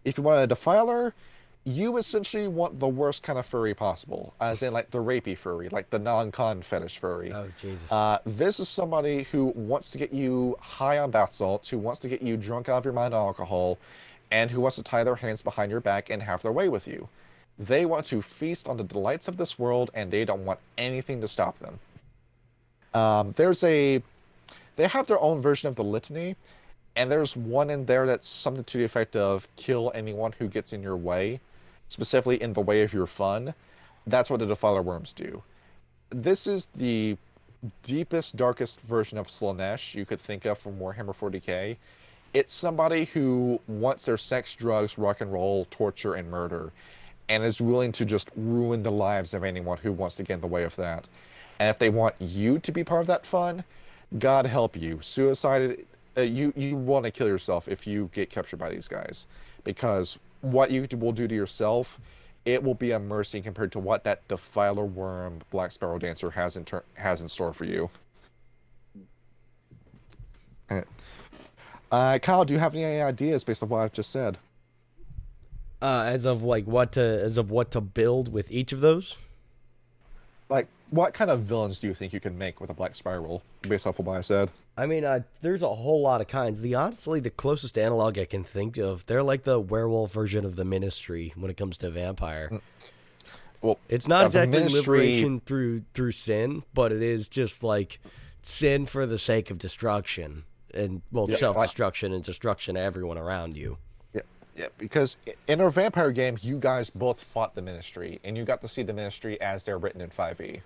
if you want a defiler, you essentially want the worst kind of furry possible, as in like the rapey furry, like the non-con fetish furry. Oh, Jesus. This is somebody who wants to get you high on bath salts, who wants to get you drunk out of your mind on alcohol, and who wants to tie their hands behind your back and have their way with you. They want to feast on the delights of this world, and they don't want anything to stop them. There's a they have their own version of the litany, and there's one in there that's something to the effect of kill anyone who gets in your way, specifically in the way of your fun. That's what the Defiler Worms do. This is the deepest, darkest version of Slaanesh you could think of from Warhammer 40k. It's somebody who wants their sex, drugs, rock and roll, torture, and murder, and is willing to just ruin the lives of anyone who wants to get in the way of that. And if they want you to be part of that fun, God help you. Suicide, you want to kill yourself if you get captured by these guys, because what you will do to yourself, it will be a mercy compared to what that Defiler Worm Black Sparrow Dancer has in store for you. Kyle, do you have any ideas based on what I've just said? As of what to build with each of those? Like, what kind of villains do you think you can make with a Black Spiral, based off of what I said? I mean, there's a whole lot of kinds. Honestly, the closest analog I can think of, they're like the werewolf version of the Ministry when it comes to vampire. Well, it's not exactly liberation through sin, but it is just like sin for the sake of destruction, and self-destruction and destruction of everyone around you. Yeah, because in our vampire game, you guys both fought the Ministry, and you got to see the Ministry as they're written in 5e.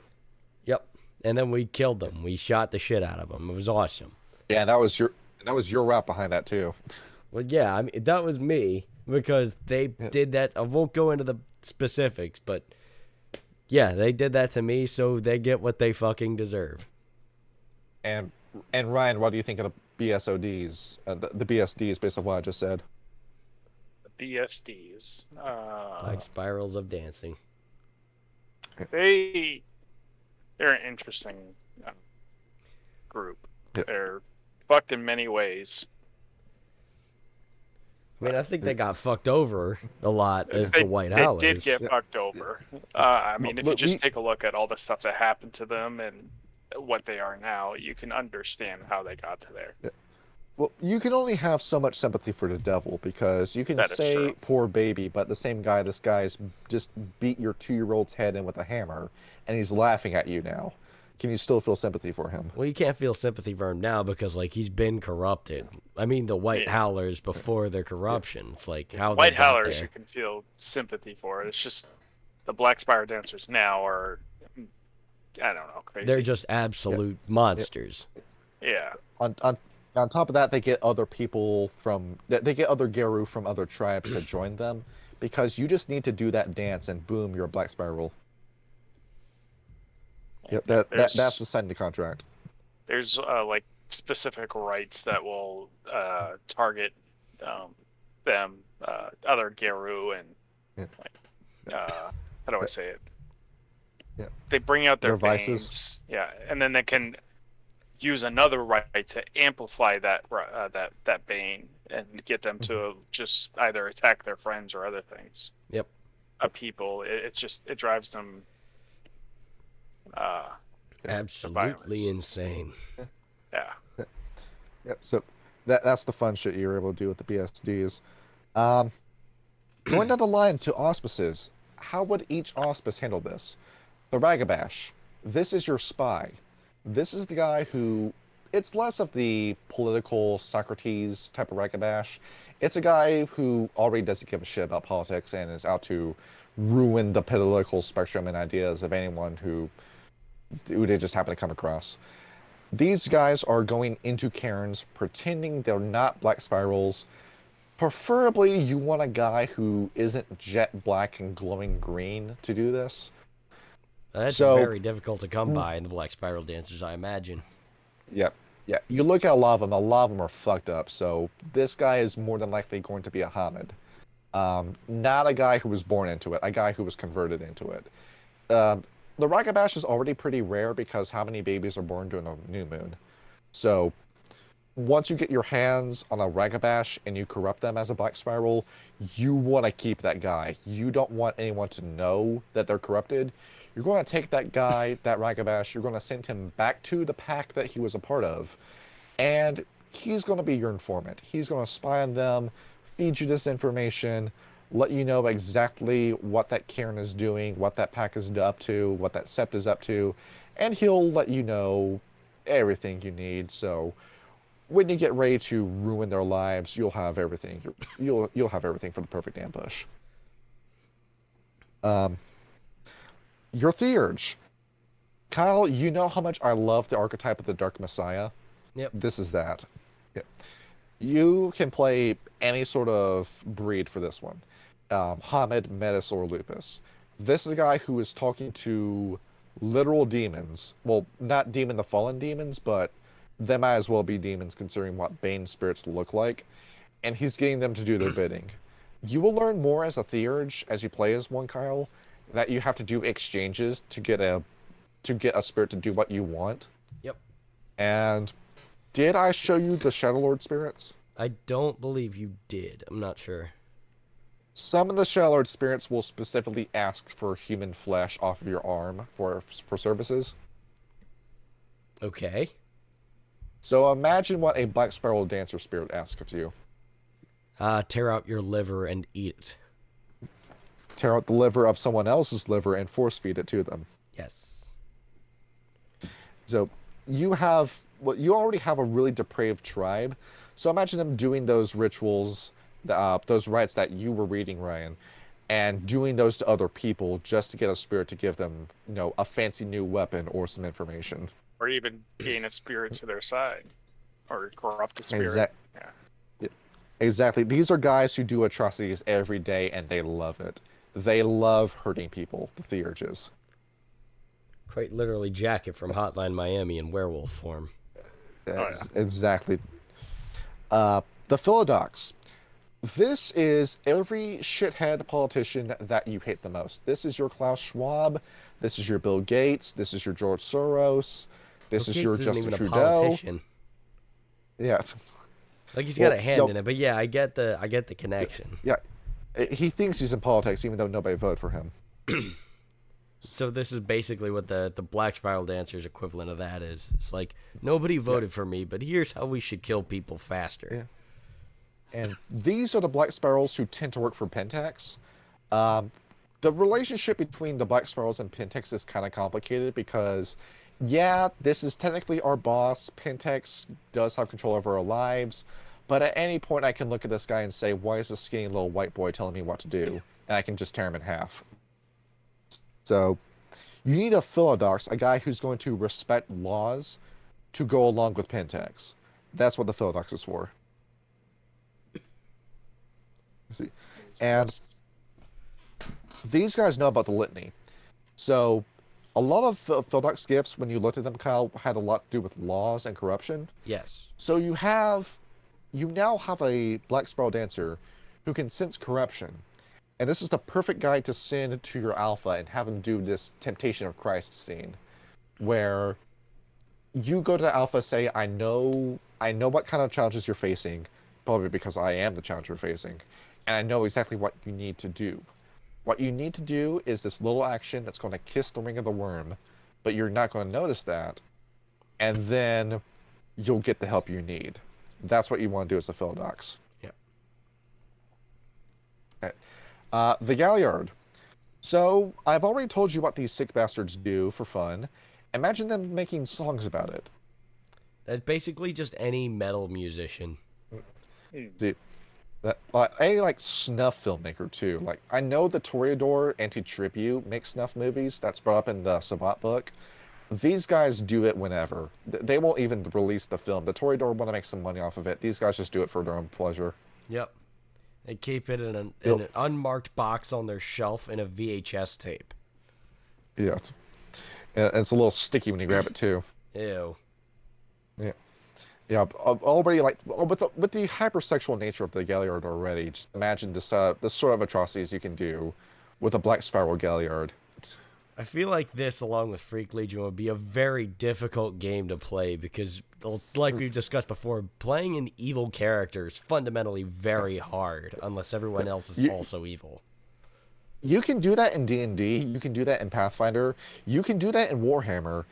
Yep, and then we killed them. We shot the shit out of them. It was awesome. Yeah, that was your rap behind that too. Well, yeah, I mean that was me because they did that. I won't go into the specifics, but yeah, they did that to me, so they get what they fucking deserve. And Ryan, what do you think of the BSODs, the BSDs, based on what I just said? BSDs. Like spirals of dancing. They're an interesting group. Yeah. They're fucked in many ways. I mean, I think they got fucked over a lot as the White Howlers. They did get fucked over. I mean, if you just take a look at all the stuff that happened to them and what they are now, you can understand how they got to there. Yeah. Well, you can only have so much sympathy for the devil, because you can say poor baby, but this guy's just beat your 2-year-old's head in with a hammer, and he's laughing at you now. Can you still feel sympathy for him? Well, you can't feel sympathy for him now because, like, he's been corrupted. I mean, the White Howlers before their corruption. It's like how White Howlers you can feel sympathy for. It's just the Black Spire Dancers now are, I don't know, crazy. They're just absolute monsters. Yeah. On top of that, they get other people they get other Geru from other tribes to join them, because you just need to do that dance and boom, you're a Black Spiral. Yep, that's the sign of the contract. There's like specific rites that will target them, other Geru, and how do I say it? Yeah. They bring out their vices. Yeah, and then they can use another rite to amplify that bane and get them to just either attack their friends or other things. Yep. People. It drives them absolutely insane. Yeah. Yep. So that's the fun shit you're able to do with the BSDs. Going down the line to auspices, how would each auspice handle this? The Ragabash. This is your spy. This is the guy who, it's less of the political Socrates type of Ragabash. It's a guy who already doesn't give a shit about politics and is out to ruin the political spectrum and ideas of anyone who they just happen to come across. These guys are going into cairns pretending they're not Black Spirals. Preferably, you want a guy who isn't jet black and glowing green to do this. That's very difficult to come by in the Black Spiral Dancers, I imagine. Yep. Yeah. You look at a lot of them are fucked up, so this guy is more than likely going to be a Hamid. Not a guy who was born into it, a guy who was converted into it. The Ragabash is already pretty rare because how many babies are born during a new moon? So, once you get your hands on a Ragabash and you corrupt them as a Black Spiral, you want to keep that guy. You don't want anyone to know that they're corrupted. You're going to take that guy, that Ragabash, you're going to send him back to the pack that he was a part of, and he's going to be your informant. He's going to spy on them, feed you this information, let you know exactly what that cairn is doing, what that pack is up to, what that sept is up to, and he'll let you know everything you need. So when you get ready to ruin their lives, you'll have everything. You'll have everything for the perfect ambush. Um, your Theurge. Kyle, you know how much I love the archetype of the Dark Messiah. Yep. This is that. Yeah. You can play any sort of breed for this one. Hamid, Metis, or Lupus. This is a guy who is talking to literal demons. Well, not demon the fallen demons, but they might as well be demons considering what Bane spirits look like. And he's getting them to do their bidding. You will learn more as a Theurge as you play as one, Kyle, that you have to do exchanges to get a spirit to do what you want. Yep. And did I show you the Shadow Lord spirits? I don't believe you did. I'm not sure. Some of the Shadow Lord spirits will specifically ask for human flesh off of your arm for services. Okay. So imagine what a Black Spiral Dancer spirit asks of you. Tear out your liver and eat it. Tear out the liver of someone else's liver and force feed it to them. Yes. So you already have a really depraved tribe. So imagine them doing those rituals, those rites that you were reading, Ryan, and doing those to other people just to get a spirit to give them, a fancy new weapon or some information. Or even gain a spirit to their side, or corrupt a spirit. Yeah. Exactly. These are guys who do atrocities every day, and they love it. They love hurting people, the Theurges. Quite literally Jacket from Hotline Miami in werewolf form. Exactly. The Philodox. This is every shithead politician that you hate the most. This is your Klaus Schwab. This is your Bill Gates. This is your George Soros. This is your Justin even Trudeau. a politician. Yeah. Like he's got a hand in it, but yeah, I get the connection. Yeah. He thinks he's in politics even though nobody voted for him. So this is basically what the Black Spiral Dancer's equivalent of that is. It's like, nobody voted for me, but here's how we should kill people faster. Yeah. And these are the Black Spirals who tend to work for Pentax. The relationship between the Black Spirals and Pentax is kind of complicated because, yeah, this is technically our boss. Pentax does have control over our lives. But at any point, I can look at this guy and say, why is this skinny little white boy telling me what to do? And I can just tear him in half. So, you need a Philodox, a guy who's going to respect laws to go along with Pentax. That's what the Philodox is for. See, and these guys know about the litany. So, a lot of Philodox gifts, when you looked at them, Kyle, had a lot to do with laws and corruption. Yes. So you now have a Black Spiral Dancer who can sense corruption. And this is the perfect guy to send to your alpha and have him do this Temptation of Christ scene. Where you go to the alpha, say, I know what kind of challenges you're facing, probably because I am the challenge you're facing, and I know exactly what you need to do. What you need to do is this little action that's going to kiss the ring of the worm, but you're not going to notice that, and then you'll get the help you need. That's what you want to do as a Philodox. Yeah. Okay. The Galliard. So, I've already told you what these sick bastards do for fun. Imagine them making songs about it. That's basically just any metal musician. See, a snuff filmmaker too. Like, I know the Toreador Anti-Tribute makes snuff movies. That's brought up in the Sabat book. These guys do it whenever. They won't even release the film. The Toreador want to make some money off of it. These guys just do it for their own pleasure. Yep. They keep it in an unmarked box on their shelf in a VHS tape. Yeah. And it's a little sticky when you grab it too. Ew. Yeah. Yeah, already with the hypersexual nature of the Galliard already, just imagine this sort of atrocities you can do with a Black Spiral Galliard. I feel like this, along with Freak Legion, would be a very difficult game to play because, like we've discussed before, playing an evil character is fundamentally very hard unless everyone else is also evil. You can do that in D&D. You can do that in Pathfinder. You can do that in Warhammer.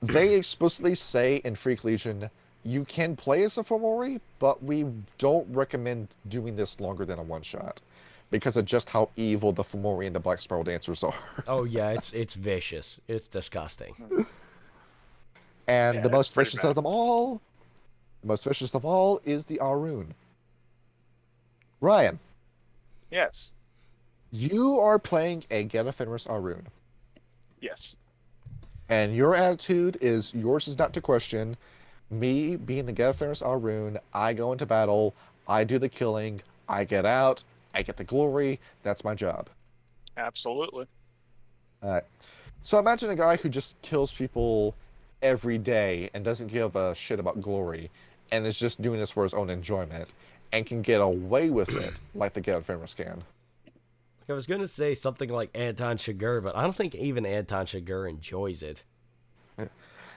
They explicitly say in Freak Legion, you can play as a Fomori, but we don't recommend doing this longer than a one-shot because of just how evil the Fomori and the Black Spiral Dancers are. Oh yeah, it's vicious. It's disgusting. And Yeah, the it's most pretty vicious bad. of them all, the most vicious of all is the Arun. Ryan, Yes. you are playing a Geta Fenris Arun. Yes. And your attitude is yours is not to question. Me being the Geta Fenris Arun, I go into battle, I do the killing, I get out, I get the glory, that's my job. Absolutely. Uh, so imagine a guy who just kills people every day and doesn't give a shit about glory and is just doing this for his own enjoyment and can get away with it like the Geta Fenris can. I was gonna say something like Anton Chigurh, but I don't think even Anton Chigurh enjoys it.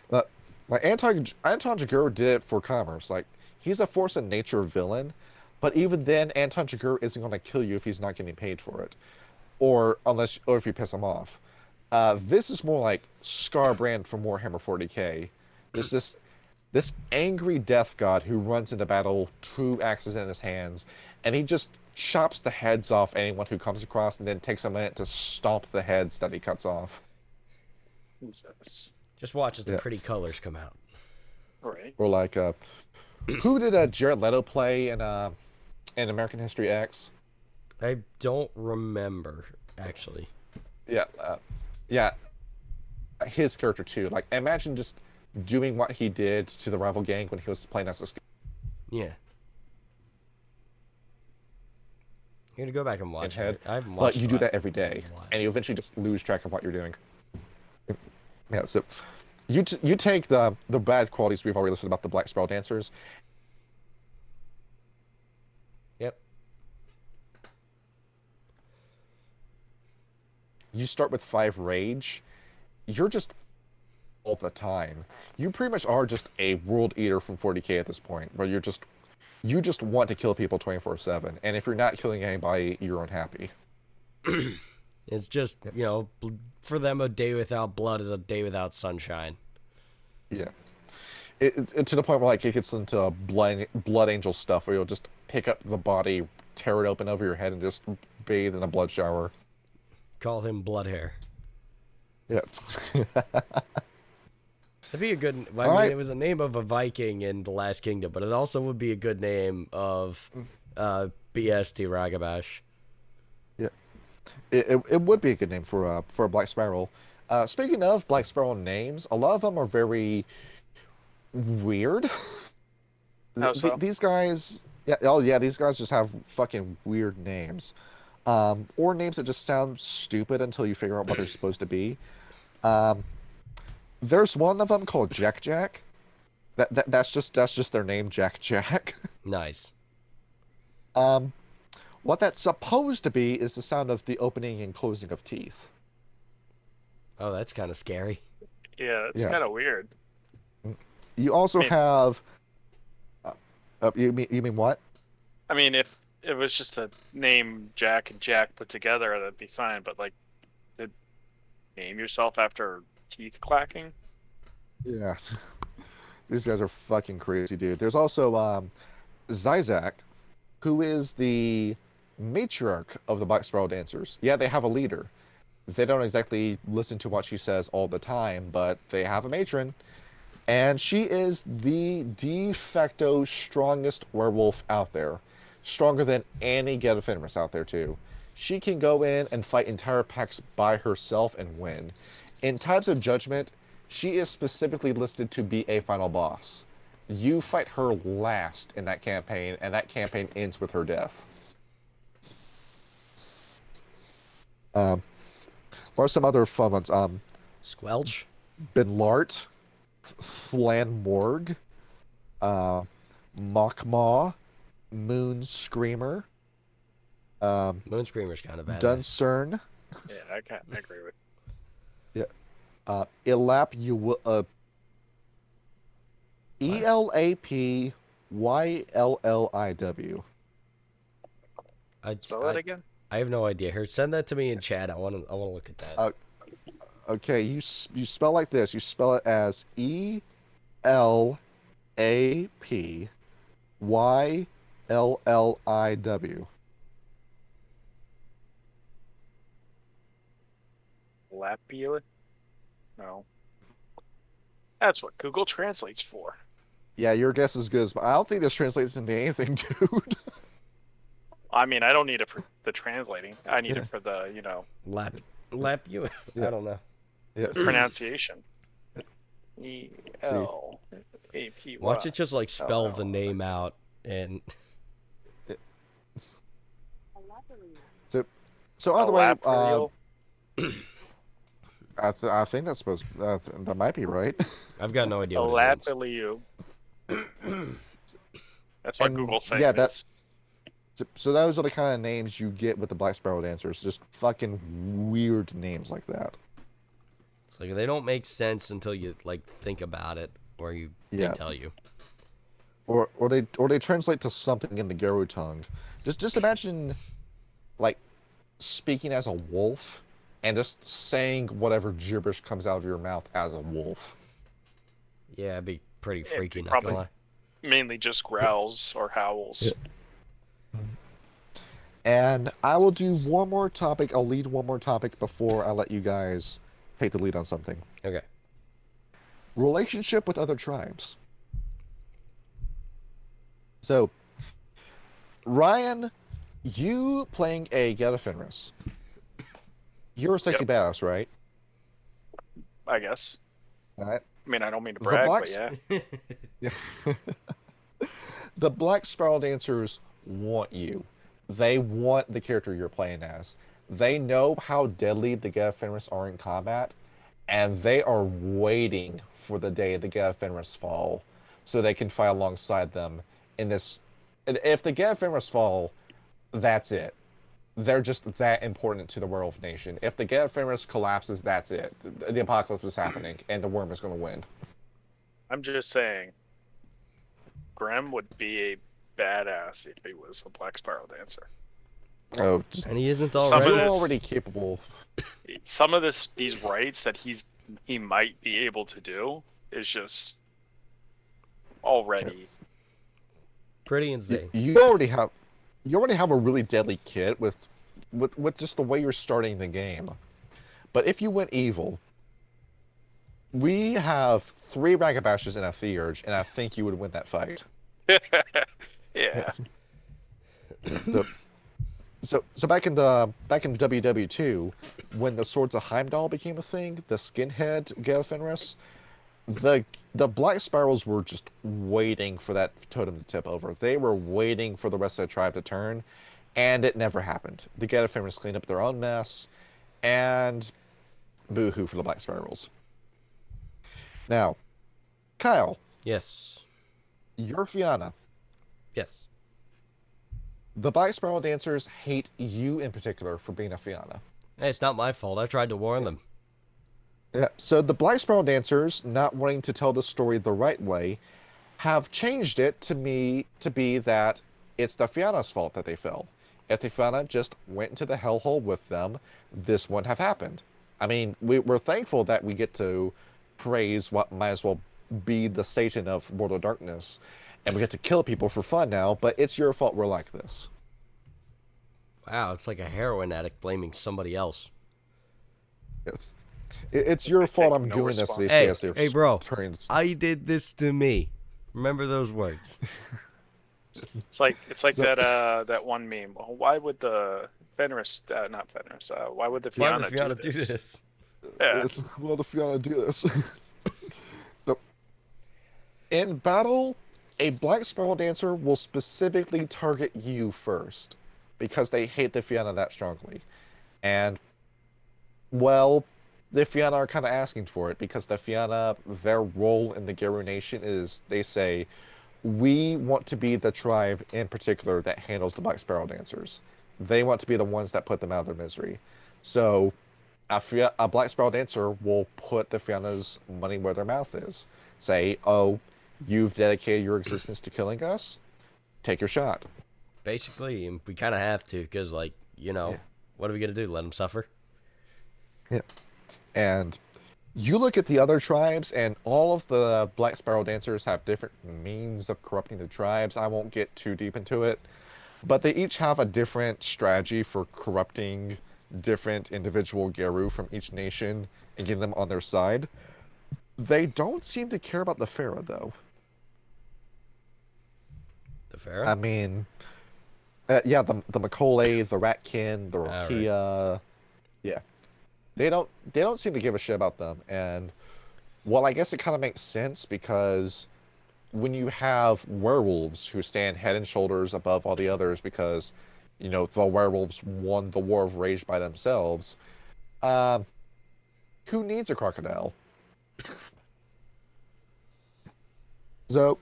But like Anton Chigurh did it for commerce. Like he's a force of nature villain, but even then, Anton Chigurh isn't going to kill you if he's not getting paid for it, or if you piss him off. This is more like Scarbrand from Warhammer 40k. There's this angry death god who runs into battle, two axes in his hands, and he just chops the heads off anyone who comes across, and then takes a minute to stomp the heads that he cuts off. Jesus. Just watch as the Yeah. pretty colors come out. Right. Or like, who did Jared Leto play in American History X? I don't remember, actually. Yeah, yeah, his character too. Like, imagine just doing what he did to the rival gang when he was playing as a. Yeah. I'm gonna go back and watch Head, it. I haven't but watched you it do in that every day, a while. and you eventually just lose track of what you're doing. Yeah, so you take the bad qualities we've already listed about the Black Spiral Dancers. Yep. You start with 5 rage. You're just all the time. You pretty much are just a world eater from 40k at this point, where you just want to kill people 24/7, and if you're not killing anybody, you're unhappy. It's just, for them, a day without blood is a day without sunshine. Yeah. It to the point where like it gets into blood angel stuff where you'll just pick up the body, tear it open over your head, and just bathe in a blood shower. Call him Bloodhair. Yeah. That'd be a good. I All mean, right. it was a name of a Viking in the Last Kingdom, but it also would be a good name of BST Ragabash. Yeah. It would be a good name for a Black Spiral. Speaking of Black Spiral names, a lot of them are very weird. How so? These guys, yeah, oh yeah, these guys just have fucking weird names, or names that just sound stupid until you figure out what they're supposed to be. Um, there's one of them called Jack Jack. That's just their name, Jack Jack. Nice. Um, what that's supposed to be is the sound of the opening and closing of teeth. Oh, that's kind of scary. Yeah, it's Yeah. kind of weird. You also I mean- have. You mean what? I mean, if it was just a name Jack and Jack put together, that'd be fine. But like, name yourself after teeth clacking? Yeah. These guys are fucking crazy, dude. There's also Zizak, who is the matriarch of the Black Spiral Dancers. Yeah, they have a leader. They don't exactly listen to what she says all the time, but they have a matron. And she is the de facto strongest werewolf out there. Stronger than any Geta Fenris out there, too. She can go in and fight entire packs by herself and win. In Times of Judgment, she is specifically listed to be a final boss. You fight her last in that campaign, and that campaign ends with her death. What are some other fun ones? Squelch. Ben Lart, Flan Morg, Mockmaw, Moon Screamer, Moon Screamer's kind of badass. Duncern, Yeah, I can't agree with. Elap Elapylliw. Spell that again. I have no idea. Here, send that to me in chat. I want to look at that. Okay, you spell like this. You spell it as Elapylliw. Lapula? No. That's what Google translates for. Yeah, your guess is good, but I don't think this translates into anything, dude. I mean, I don't need it for the translating. I need Yeah. it for the, Lap you. Yeah. I don't know. Yeah. pronunciation. See. ELAPY. Watch it just like spell the name out and. So either way, Elaprial. I think that's supposed that might be right. I've got no idea what it means. Elapiliu. That's what And, Google's saying. yeah, it is. So those are the kind of names you get with the Black Sparrow Dancers. Just fucking weird names like that. It's like they don't make sense until you like think about it, or they tell you. Or they translate to something in the Garo tongue. Just imagine, like, speaking as a wolf, and just saying whatever gibberish comes out of your mouth as a wolf. Yeah, it'd be pretty It'd freaky. be Not probably- gonna lie. Mainly just growls or howls. Yeah. And I will do one more topic. I'll lead one more topic before I let you guys take the lead on something. Okay. Relationship with other tribes. So, Ryan, you playing a Geta Fenris. You're a sexy badass, right? I guess. All right. I mean, I don't mean to The brag, but blacks- yeah. Yeah. The Black Sparrow Dancers want you. They want the character you're playing as. They know how deadly the Geta Fenris are in combat, and they are waiting for the day the Geta Fenris fall so they can fight alongside them in this. And if the Geta Fenris fall, that's it. They're just that important to the Werewolf Nation. If the Geta Fenris collapses, that's it. The apocalypse is happening, and the worm is going to win. I'm just saying, Graham would be a badass if he was a Black Sparrow Dancer. Oh, just, And he isn't Some of already. you're this- already capable. Some of these rights that he might be able to do is just already. Pretty insane. You already have a really deadly kit with just the way you're starting the game. But if you went evil, we have 3 Ragabashes and a Theurge, and I think you would win that fight. Yeah. So back in WW2, when the Swords of Heimdall became a thing, the skinhead Geta Fenris, the Black Spirals were just waiting for that totem to tip over. They were waiting for the rest of the tribe to turn, and it never happened. The Geta Fenris cleaned up their own mess, and boo-hoo for the Black Spirals. Now, Kyle, Yes. you're Fianna. Yes. The Black Spiral Dancers hate you in particular for being a Fianna. Hey, it's not my fault. I tried to warn them. Yeah, so the Black Spiral Dancers, not wanting to tell the story the right way, have changed it to be that it's the Fianna's fault that they fell. If the Fianna just went into the hellhole with them, this wouldn't have happened. I mean, we're thankful that we get to praise what might as well be the Satan of World of Darkness, and we get to kill people for fun now, but it's your fault we're like this. Wow, it's like a heroin addict blaming somebody else. It's, it's your They fault take I'm no doing this. They responsibility. say Hey, as they're hey, bro. turning- I did this to me. Remember those words. It's like So- that one meme. Why would the Fenris, not Fenris? Why would the Why Fianna, would Fianna do this? Yeah. Well, if you want to do this. So, in battle, a Black Spiral Dancer will specifically target you first because they hate the Fianna that strongly. And, well, the Fianna are kind of asking for it because the Fianna, their role in the Geru Nation is, they say, we want to be the tribe in particular that handles the Black Spiral Dancers. They want to be the ones that put them out of their misery. So, a Black Spiral Dancer will put the Fianna's money where their mouth is. Say, oh, you've dedicated your existence to killing us? Take your shot. Basically, we kind of have to, because, like, Yeah. what are we going to do? Let them suffer? Yeah. And you look at the other tribes, and all of the Black Spiral Dancers have different means of corrupting the tribes. I won't get too deep into it. But they each have a different strategy for corrupting different individual Geru from each nation and getting them on their side. They don't seem to care about the Pharaoh, though. The Pharaoh? I mean, yeah, the Macaulay, the Ratkin, the Alright. Rokia, yeah, they don't seem to give a shit about them. And well, I guess it kind of makes sense because when you have werewolves who stand head and shoulders above all the others because, the werewolves won the War of Rage by themselves, um, who needs a crocodile? So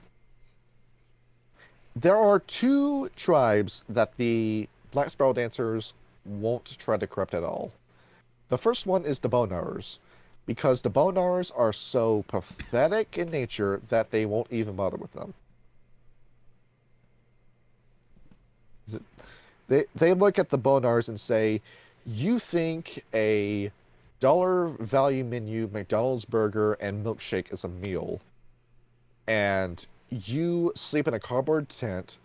there are two tribes that the Black Spiral Dancers won't try to corrupt at all. The first one is the Bonars, because the Bonars are so pathetic in nature that they won't even bother with them. They look at the Bonars and say, "You think a dollar value menu McDonald's burger and milkshake is a meal, and you sleep in a cardboard tent,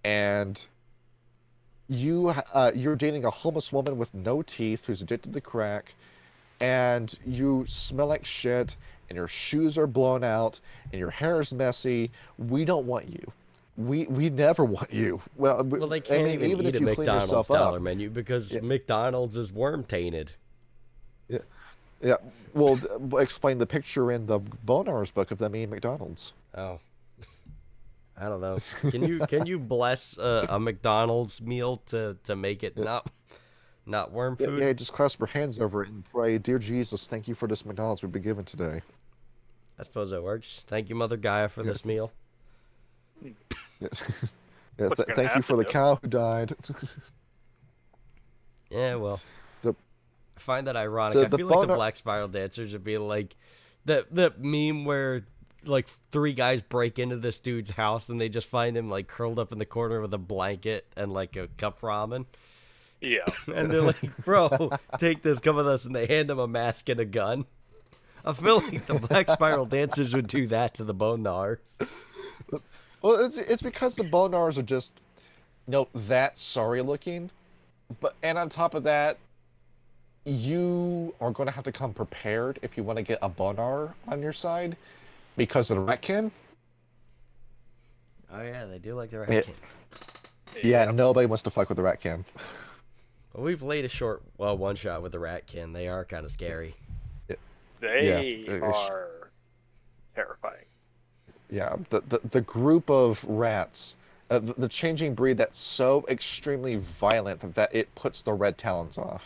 and you're dating a homeless woman with no teeth who's addicted to crack, and you smell like shit, and your shoes are blown out, and your hair is messy. We don't want you. We never want you. Well, Well, they I can't mean, even even eat if a you clean McDonald's yourself dollar up. menu because Yeah, McDonald's is worm tainted. yeah, yeah. Well, explain the picture in the Bonars book of them eating McDonald's. Oh, I don't know. Can you bless a McDonald's meal to make it Yeah, not worm yeah, food? yeah. Just clasp your hands over it and pray, "Dear Jesus, thank you for this McDonald's we've been given today." I suppose that works. Thank you, Mother Gaia, for Yeah, this meal. yeah. Yeah, What's gonna thank you for happen the to him? cow who died. Yeah, well, the I find that ironic. so I the feel like the Bonar. Black Spiral Dancers would be like the meme where like three guys break into this dude's house and they just find him like curled up in the corner with a blanket and like a cup ramen. Yeah. And they're like, "Bro, take this, come with us," and they hand him a mask and a gun. I feel like the Black Spiral Dancers would do that to the Bonars. Well, it's because the Bonars are just that sorry looking, but and on top of that, you are going to have to come prepared if you want to get a Bonar on your side because of the Retkin. Oh yeah, they do like the rat Yeah, kid. yeah, Yep. nobody wants to fuck with the Ratkin. Well, we've played a short, one shot with the Ratkin. They are kind of scary. Yeah, They are terrifying. yeah. The group of rats, the changing breed that's so extremely violent that it puts the red talons off.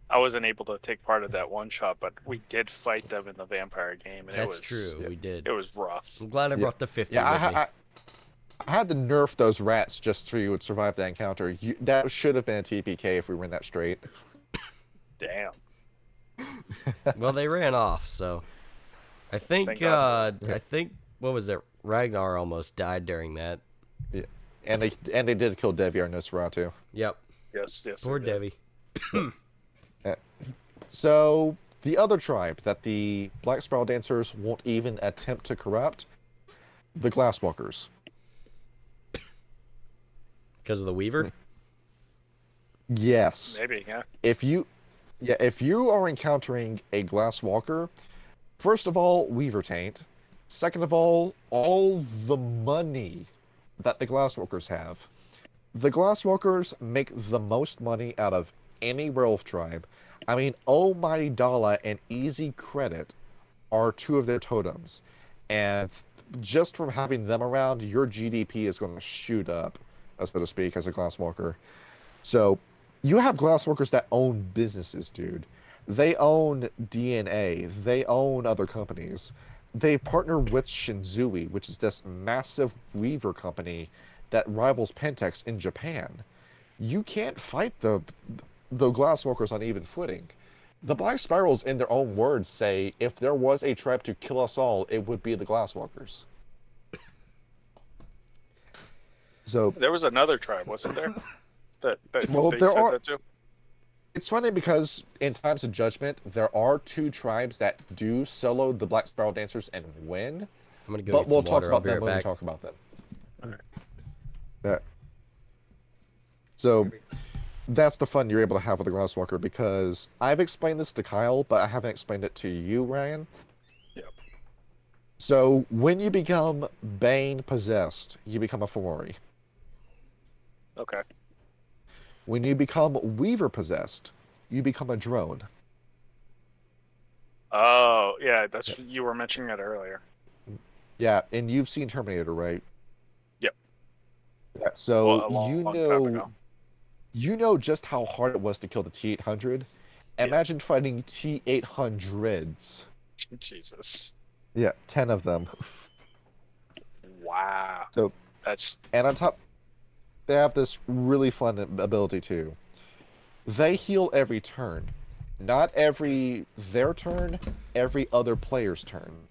I wasn't able to take part of that one shot, but we did fight them in the vampire game, and That's true. Yeah, We did. it was rough. I'm glad I yeah, brought the 50 yeah. with me. I had to nerf those rats just so you would survive that encounter. That should have been a TPK if we were in that straight. Damn. Well, they ran off, so I think Thank God Yeah, I think what was it? Ragnar almost died during that. yeah. And they did kill Deviar Nosferatu. Yep. Yes, yes, Poor they did. Devi. Uh, So the other tribe that the Black Spiral Dancers won't even attempt to corrupt, the Glasswalkers. Because of the Weaver? Yes. Maybe, yeah. If you if you are encountering a Glasswalker, first of all, Weaver taint. Second of all the money that the Glasswalkers have. The Glasswalkers make the most money out of any werewolf tribe. I mean, Almighty Dala and Easy Credit are two of their totems. And just from having them around, your GDP is going to shoot up, so to speak, as a Glasswalker. So you have Glassworkers that own businesses, dude. They own DNA. They own other companies. They partner with Shinzui, which is this massive weaver company that rivals Pentex in Japan. You can't fight the Glasswalkers on even footing. The Black Spirals, in their own words, say if there was a tribe to kill us all, it would be the Glasswalkers. So, There was another tribe, wasn't there? well, That you there said are. that to? It's funny because in Times of Judgment, there are two tribes that do solo the Black Spiral Dancers and win, I'm going to go but get we'll some talk water. I'll about be them right when we back. talk about them. Alright. Yeah. So that's the fun you're able to have with the Glasswalker because I've explained this to Kyle, but I haven't explained it to you, Ryan. So when you become Bane possessed, you become a Fomori. Okay. When you become Weaver possessed, you become a drone. Oh, yeah, Yeah, you were mentioning that earlier. yeah, and you've seen Terminator, right? Yep. Yeah. Well, So a long time ago. you know just how hard it was to kill the T-800. Yeah. Imagine fighting T-800s. Jesus. Yeah, 10 of them. Wow. So, That's and on top, they have this really fun ability too. They heal every turn. Not every their turn, every other player's turn.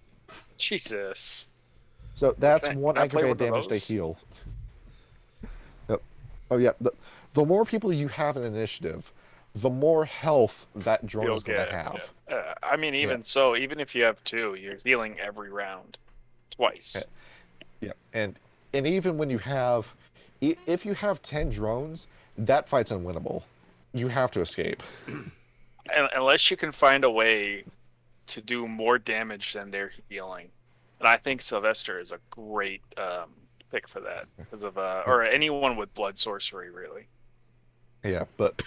Jesus. So that's one Can I play aggravated one of damage they those? heal. Yep. Oh yeah, the more people you have in initiative, the more health that drone You'll is going to get. have. I mean, Yeah, even so, even if you have two, you're healing every round, yeah, twice. yeah. And even when you have, if you have 10 drones, that fight's unwinnable. You have to escape. And unless you can find a way to do more damage than they're healing, and I think Sylvester is a great pick for that because of Yep. or anyone with blood sorcery really. Yeah, but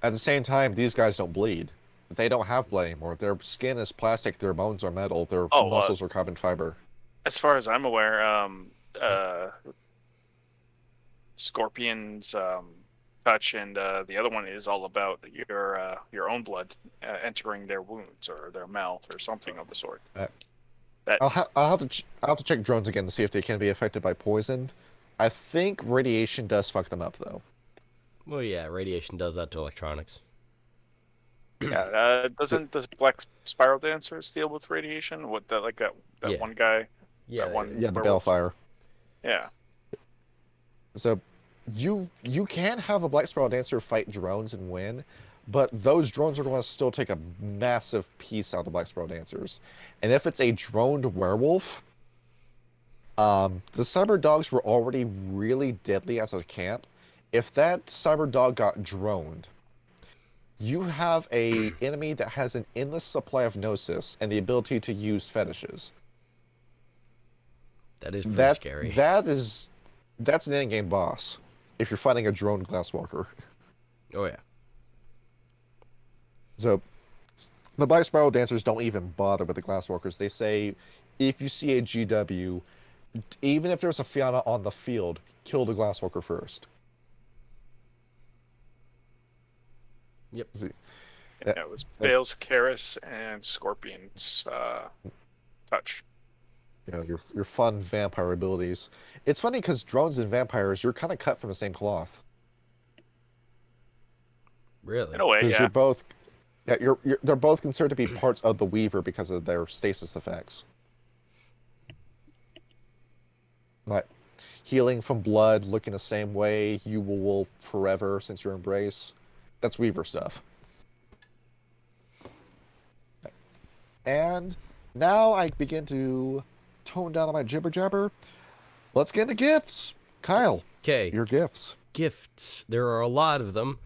at the same time, these guys don't bleed. They don't have blood anymore. Their skin is plastic, their bones are metal, their Oh, muscles are carbon fiber. as far as I'm aware, Scorpion's touch and the other one is all about your own blood entering their wounds or their mouth or something of the sort. Uh, That I'll have to check drones again to see if they can be affected by poison. I think radiation does fuck them up though. Well, yeah, radiation does that to electronics. yeah. But Does Black Spiral Dancers deal with radiation? What that like that Yeah, one guy, yeah, that one yeah, the werewolf? balefire. Yeah. So you can have a Black Spiral Dancer fight drones and win, but those drones are going to still take a massive piece out of the Black Spiral Dancers. And if it's a droned werewolf, the cyber dogs were already really deadly as a camp. If that cyber dog got droned, you have a enemy that has an endless supply of gnosis and the ability to use fetishes. that is pretty That scary. that's an in-game boss if you're fighting a drone glasswalker. Oh yeah, So the Black Spiral Dancers don't even bother with the glasswalkers. They say if you see a GW, even if there's a Fianna on the field, kill the glasswalker first. yep. See, Yeah, it was if Bale's Karis and Scorpion's touch. you know your fun vampire abilities. It's funny because drones and vampires, you're kind of cut from the same cloth In Really? a way, because yeah. you're both yeah they're both considered to be parts of the Weaver because of their stasis effects. Like healing from blood, looking the same way, you will forever since your embrace. That's Weaver stuff. And now I begin to tone down on my jibber jabber. Let's get into gifts. Kyle, Okay, your gifts. gifts. There are a lot of them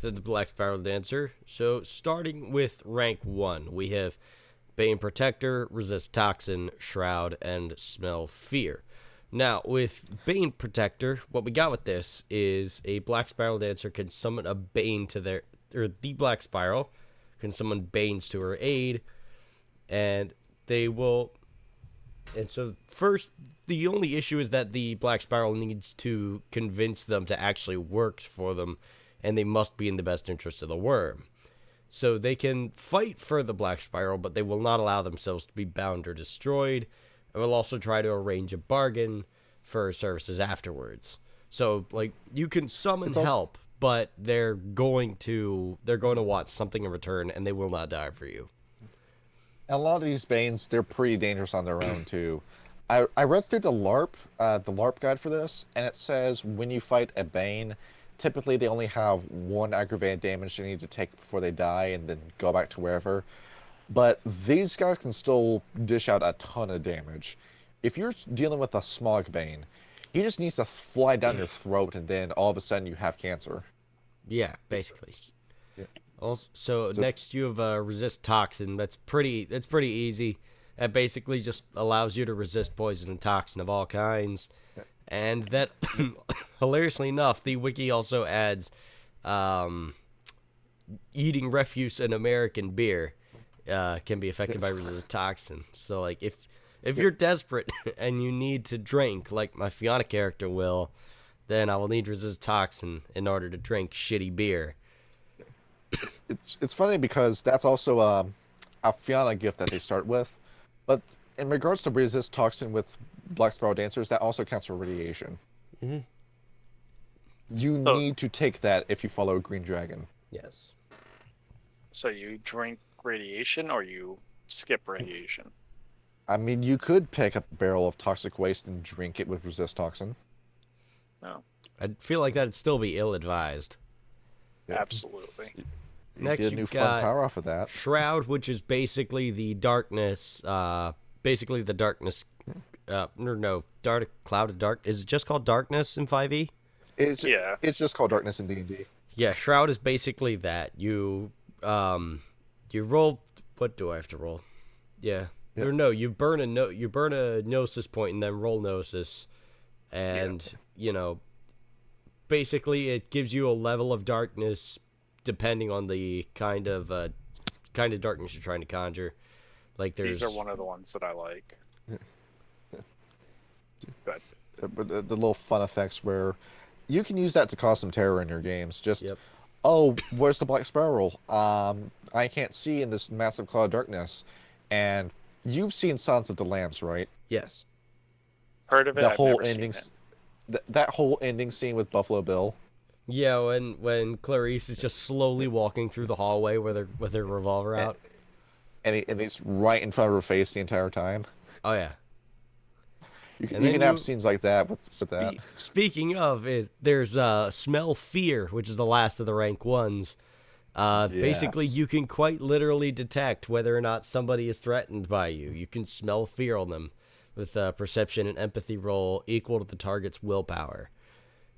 to the Black Spiral Dancer. So, starting with rank 1, we have Bane Protector, Resist Toxin, Shroud, and Smell Fear. Now, with Bane Protector, what we got with this is a Black Spiral Dancer can summon a Bane to their, or the Black Spiral can summon Banes to her aid, and they will. And so, first, the only issue is that the Black Spiral needs to convince them to actually work for them, and they must be in the best interest of the worm. So they can fight for the Black Spiral, but they will not allow themselves to be bound or destroyed, and will also try to arrange a bargain for services afterwards. So, like, you can summon It's also help, but they're going to want something in return, and they will not die for you. a lot of these Banes, they're pretty dangerous on their own too. I read through the LARP guide for this, and it says when you fight a Bane, typically they only have one aggravated damage they need to take before they die, and then go back to wherever. But these guys can still dish out a ton of damage. If you're dealing with a Smog Bane, he just needs to fly down your throat, and then all of a sudden you have cancer. Yeah, basically. Jesus. Also, so So next you have Resist Toxin. That's pretty easy. It basically just allows you to resist poison and toxin of all kinds. And that, hilariously enough, the wiki also adds eating refuse and American beer can be affected by resistant toxin. So, like, if you're desperate and you need to drink, like my Fiona character will, then I will need resist toxin in order to drink shitty beer. It's funny because that's also a Fiona gift that they start with, but in regards to resist toxin with Black Spiral Dancers, that also counts for radiation. Mm-hmm. You So- need to take that if you follow Green Dragon. Yes. So you drink radiation or you skip radiation? I mean, you could pick up a barrel of toxic waste and drink it with resist toxin. No, I feel like that'd still be ill-advised. Yeah. absolutely. You Next, get a you new got fun power off of that. Shroud, which is basically the darkness, Dark Cloud of Dark. Is it just called Darkness in 5e? Yeah. It's just called Darkness in D&D. Yeah, Shroud is basically that. You roll. What do I have to roll? Yeah. Yep. Or no, you burn a Gnosis point and then roll Gnosis, and basically it gives you a level of darkness depending on the kind of darkness you're trying to conjure. Like These are one of the ones that I like. But But the little fun effects where you can use that to cause some terror in your games. Just, Yep. oh, where's the Black Spiral? I can't see in this massive cloud of darkness. And you've seen Silence of the Lambs, right? Yes. heard of it. The I've whole never ending, seen it. that whole ending scene with Buffalo Bill. Yeah, when Clarice is just slowly walking through the hallway with her revolver out. And he's right in front of her face the entire time. Oh yeah. You And can then have you- scenes like that with that. Speaking of, there's Smell Fear, which is the last of the rank ones. Basically, Yes. you can quite literally detect whether or not somebody is threatened by you. You can smell fear on them with perception and empathy roll equal to the target's willpower.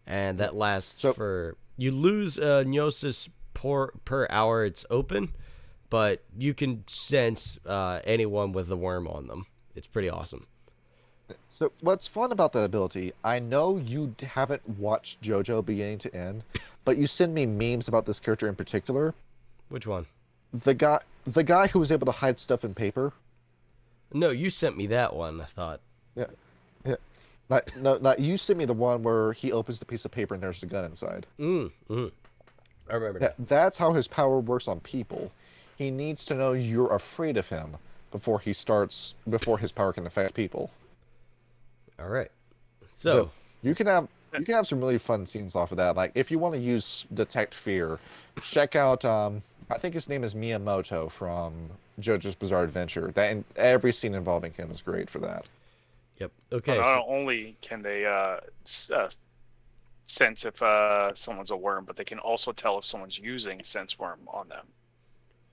And that lasts for... You lose Gnosis per hour it's open, but you can sense anyone with the worm on them. It's pretty awesome. So what's fun about that ability, I know you haven't watched JoJo beginning to end, but you send me memes about this character in particular. Which one? The guy who was able to hide stuff in paper. No, you sent me that one, I thought. Yeah. Not you sent me the one where he opens the piece of paper and there's a gun inside. I remember that. That's how his power works on people. He needs to know you're afraid of him before his power can affect people. All right. So you can have some really fun scenes off of that. Like if you want to use detect fear, check out I think his name is Miyamoto from JoJo's Bizarre Adventure. Every scene involving him is great for that. Yep. Okay. Not only can they sense if someone's a worm, but they can also tell if someone's using sense worm on them,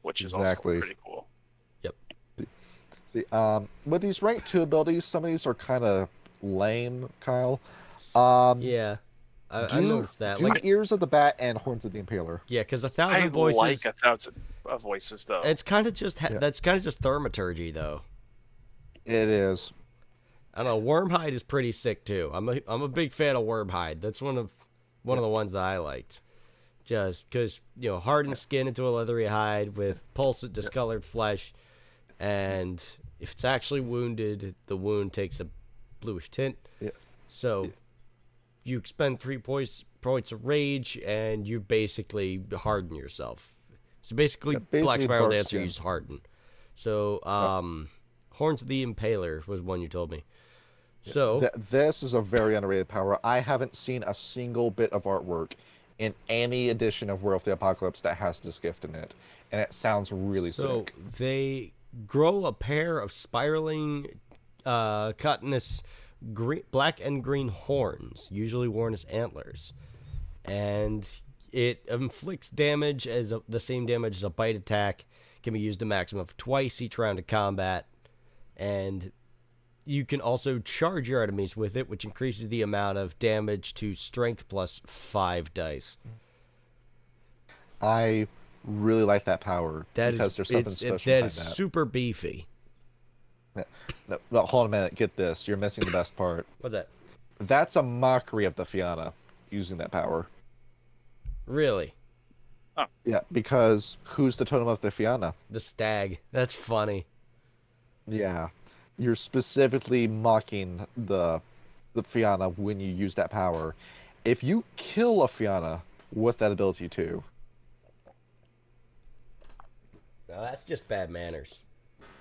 which is Exactly. also pretty cool. See, with these rank 2 abilities, some of these are kind of lame, Kyle. yeah, I noticed that. Do Like, Ears of the Bat and Horns of the Impaler. yeah, because I 1,000 voices. like 1,000 voices though. It's kind of just that's kind of just thaumaturgy, though. It is. I don't know. Wormhide is pretty sick too. I'm a big fan of Wormhide. That's one of the ones that I liked. Just because hardened skin into a leathery hide with pulsate discolored flesh, and if it's actually wounded, the wound takes a bluish tint. Yeah. So you expend 3 points of rage, and you basically harden yourself. So basically, basically Black Spiral bark Dancer skin. used harden. So Horns of the Impaler was one you told me. So This is a very underrated power. I haven't seen a single bit of artwork in any edition of Werewolf the Apocalypse that has this gift in it, and it sounds really sick. They grow a pair of spiraling, cottonous, black and green horns, usually worn as antlers, and it inflicts damage the same damage as a bite attack. Can be used a maximum of twice each round of combat, and you can also charge your enemies with it, which increases the amount of damage to strength plus 5 dice. I really like that power That because is there's something special that behind is that. super beefy. No, no, hold on a minute. Get this. You're missing the best part. What's that? That's a mockery of the Fianna using that power. Really? Yeah, because who's the totem of the Fianna? The stag. That's funny. Yeah, you're specifically mocking the Fianna when you use that power. If you kill a Fianna with that ability too, No, that's just bad manners.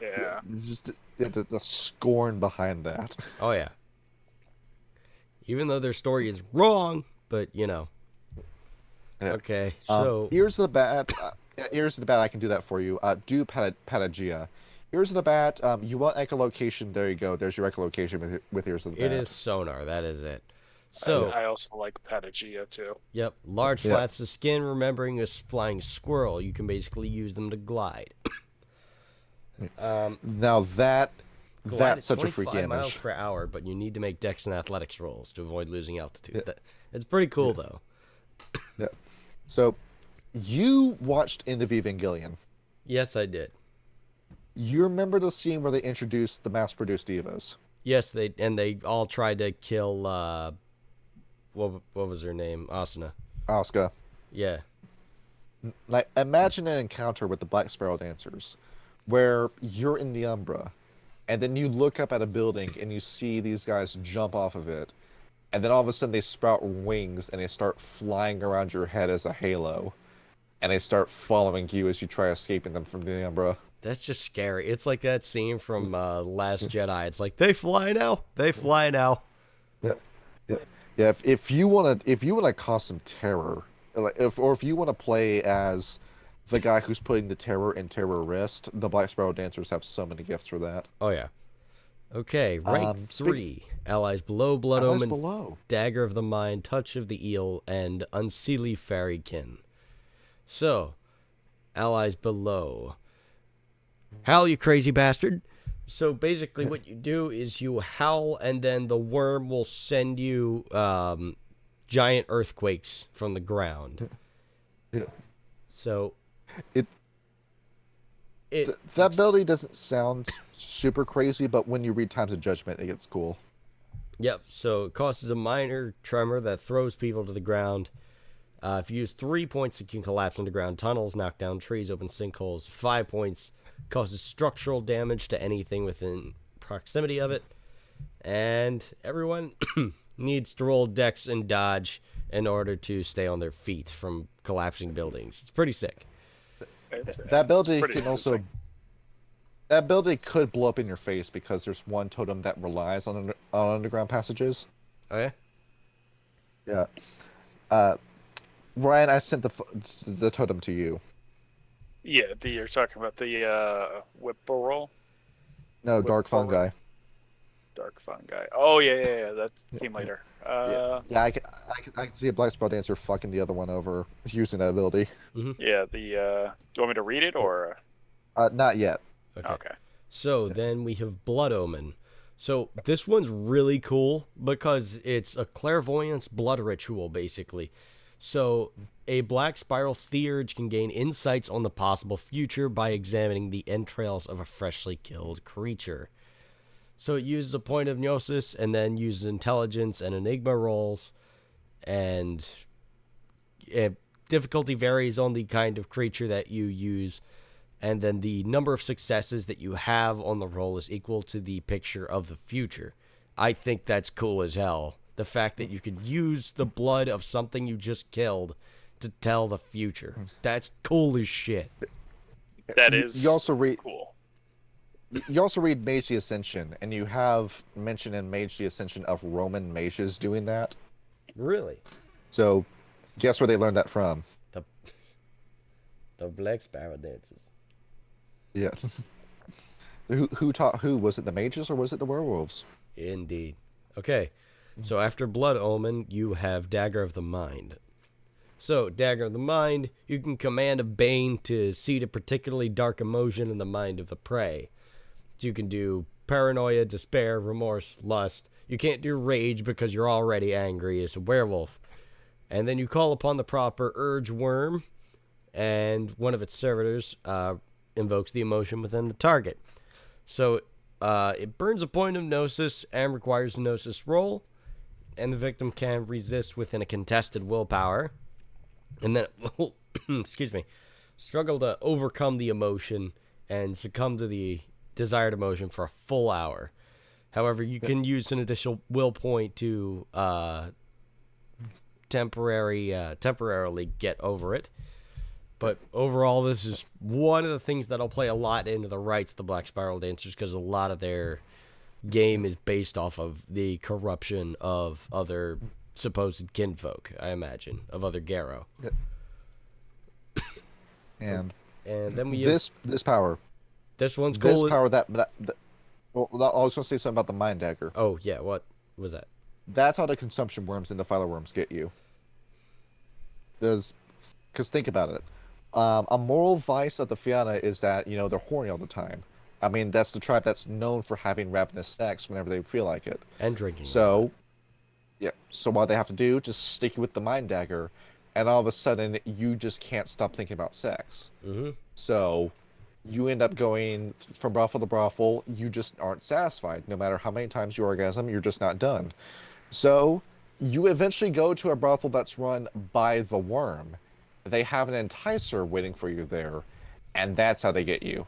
Yeah. just the scorn behind that. Oh yeah. Even though their story is wrong, but you know. Yeah. Okay, so Ears of the bat. Yeah, ears of the bat. I can do that for you. Do Patagia. Ears of the bat. You want echolocation? There you go. There's your echolocation with ears of the bat. it is sonar. That is it. I, So, I also like Patagia too. yep, large Yeah. flaps of skin. Remembering a flying squirrel, you can basically use them to glide. Now Glide that's at such a 25 freaky miles image. per hour, but you need to make dex and athletics rolls to avoid losing altitude. It's pretty cool though. Yeah. So, you watched End of Evangelion. Yes, I did. You remember the scene where they introduced the mass-produced divas? Yes, they all tried to kill what was her name? Asuna. Asuka. Yeah. Like, imagine an encounter with the Black Sparrow dancers, where you're in the Umbra, and then you look up at a building and you see these guys jump off of it, and then all of a sudden they sprout wings and they start flying around your head as a halo, and they start following you as you try escaping them from the Umbra. That's just scary. It's like that scene from Last Jedi. It's like they fly now. They fly now. Yeah, yeah, yeah. If you wanna cause some terror, like if you wanna play as the guy who's putting the terror in terrorist, the Black Sparrow dancers have so many gifts for that. Oh yeah. Okay, rank 3. Allies below Blood Allies Omen, below. Dagger of the Mind, Touch of the Eel, and Unseelie Fairykin. So, allies below. Howl, you crazy bastard. So basically what you do is you howl and then the worm will send you giant earthquakes from the ground. Yeah. So It that ability doesn't sound super crazy, but when you read Times of Judgment, it gets cool. Yep, so it causes a minor tremor that throws people to the ground. If you use 3 points, it can collapse underground tunnels, knock down trees, open sinkholes. 5 points causes structural damage to anything within proximity of it. And everyone needs to roll dex and dodge in order to stay on their feet from collapsing buildings. It's pretty sick. That ability pretty can also. interesting. That ability could blow up in your face because there's one totem that relies on underground passages. Oh, yeah? Yeah. Ryan, I sent the totem to you. Yeah, you're talking about the Whippoorwill? No, Dark Whippoorwill. Fungi. Dark Fungi. Oh, yeah. That came later. Yeah, I can see a Black Spell Dancer fucking the other one over using that ability. Yeah, do you want me to read it, or? Not yet. Okay. So then we have Blood Omen. So this one's really cool because it's a clairvoyance blood ritual, basically. So a black spiral theurge can gain insights on the possible future by examining the entrails of a freshly killed creature. So it uses a point of gnosis and then uses intelligence and enigma rolls, and difficulty varies on the kind of creature that you use, and then the number of successes that you have on the roll is equal to the picture of the future. I think that's cool as hell. The fact that you could use the blood of something you just killed to tell the future. That's cool as shit. That is You also read. cool. You also read Mage the Ascension, and you have mention in Mage the Ascension of Roman mages doing that. Really? So, guess where they learned that from? The Black Sparrow dances. Yeah. Who taught who? Was it the mages or was it the werewolves? Indeed. Okay, so after Blood Omen, you have Dagger of the Mind. So, Dagger of the Mind, you can command a Bane to seed a particularly dark emotion in the mind of the prey. You can do paranoia, despair, remorse, lust. You can't do rage because you're already angry as a werewolf. And then you call upon the proper Urge Worm, and one of its servitors invokes the emotion within the target. So it burns a point of gnosis and requires a gnosis roll, and the victim can resist within a contested willpower, and then, excuse me, struggle to overcome the emotion and succumb to the desired emotion for a full hour. However, you can use an additional will point to temporarily get over it. But overall, this is one of the things that'll play a lot into the rites of the Black Spiral Dancers, because a lot of their game is based off of the corruption of other supposed kinfolk, I imagine, of other Garrow. Yep. And then we this power. This one's This cool. power that well, I was going to say something about the Mind Dagger. Oh yeah, what was that? That's how the consumption worms and defiler worms get you. Because think about it. A moral vice of the Fianna is that, they're horny all the time. I mean, that's the tribe that's known for having ravenous sex whenever they feel like it. And drinking. So, yeah. So what they have to do, just stick you with the Mind Dagger, and all of a sudden, you just can't stop thinking about sex. Mm-hmm. So, you end up going from brothel to brothel. You just aren't satisfied. No matter how many times you orgasm, you're just not done. So, you eventually go to a brothel that's run by the worm. They have an enticer waiting for you there, and that's how they get you.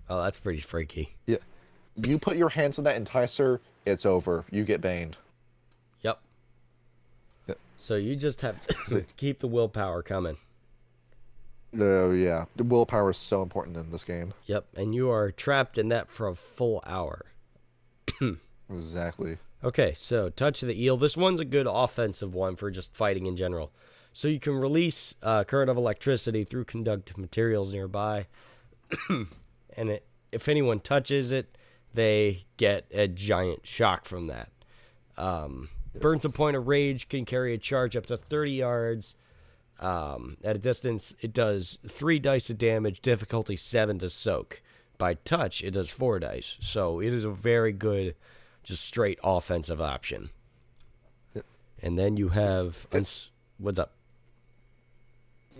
Oh, that's pretty freaky. Yeah. You put your hands on that enticer, it's over. You get baned. Yep. Yep. So you just have to keep the willpower coming. Oh, yeah. The willpower is so important in this game. Yep, and you are trapped in that for a full hour. Exactly. Okay, so Touch of the Eel. This one's a good offensive one for just fighting in general. So you can release current of electricity through conductive materials nearby. And if anyone touches it, they get a giant shock from that. Burns a point of rage, can carry a charge up to 30 yards. At a distance, it does 3 dice of damage, difficulty 7 to soak. By touch, it does 4 dice. So it is a very good, just straight offensive option. Yep. And then you have... what's up?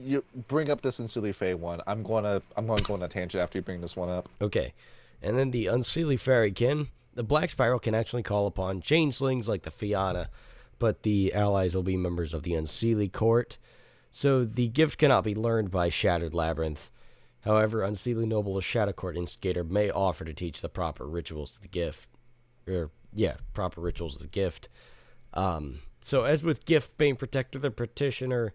You bring up this Unseelie Fae one. I'm going to go on a tangent after you bring this one up. Okay. And then the Unseelie Fairykin. The Black Spiral can actually call upon changelings like the Fianna, but the allies will be members of the Unseelie Court. So the gift cannot be learned by Shattered Labyrinth. However, Unseelie Noble or Shadow Court Instigator may offer to teach the proper rituals to the gift. Proper rituals of the gift. So as with Gift Bane Protector, the petitioner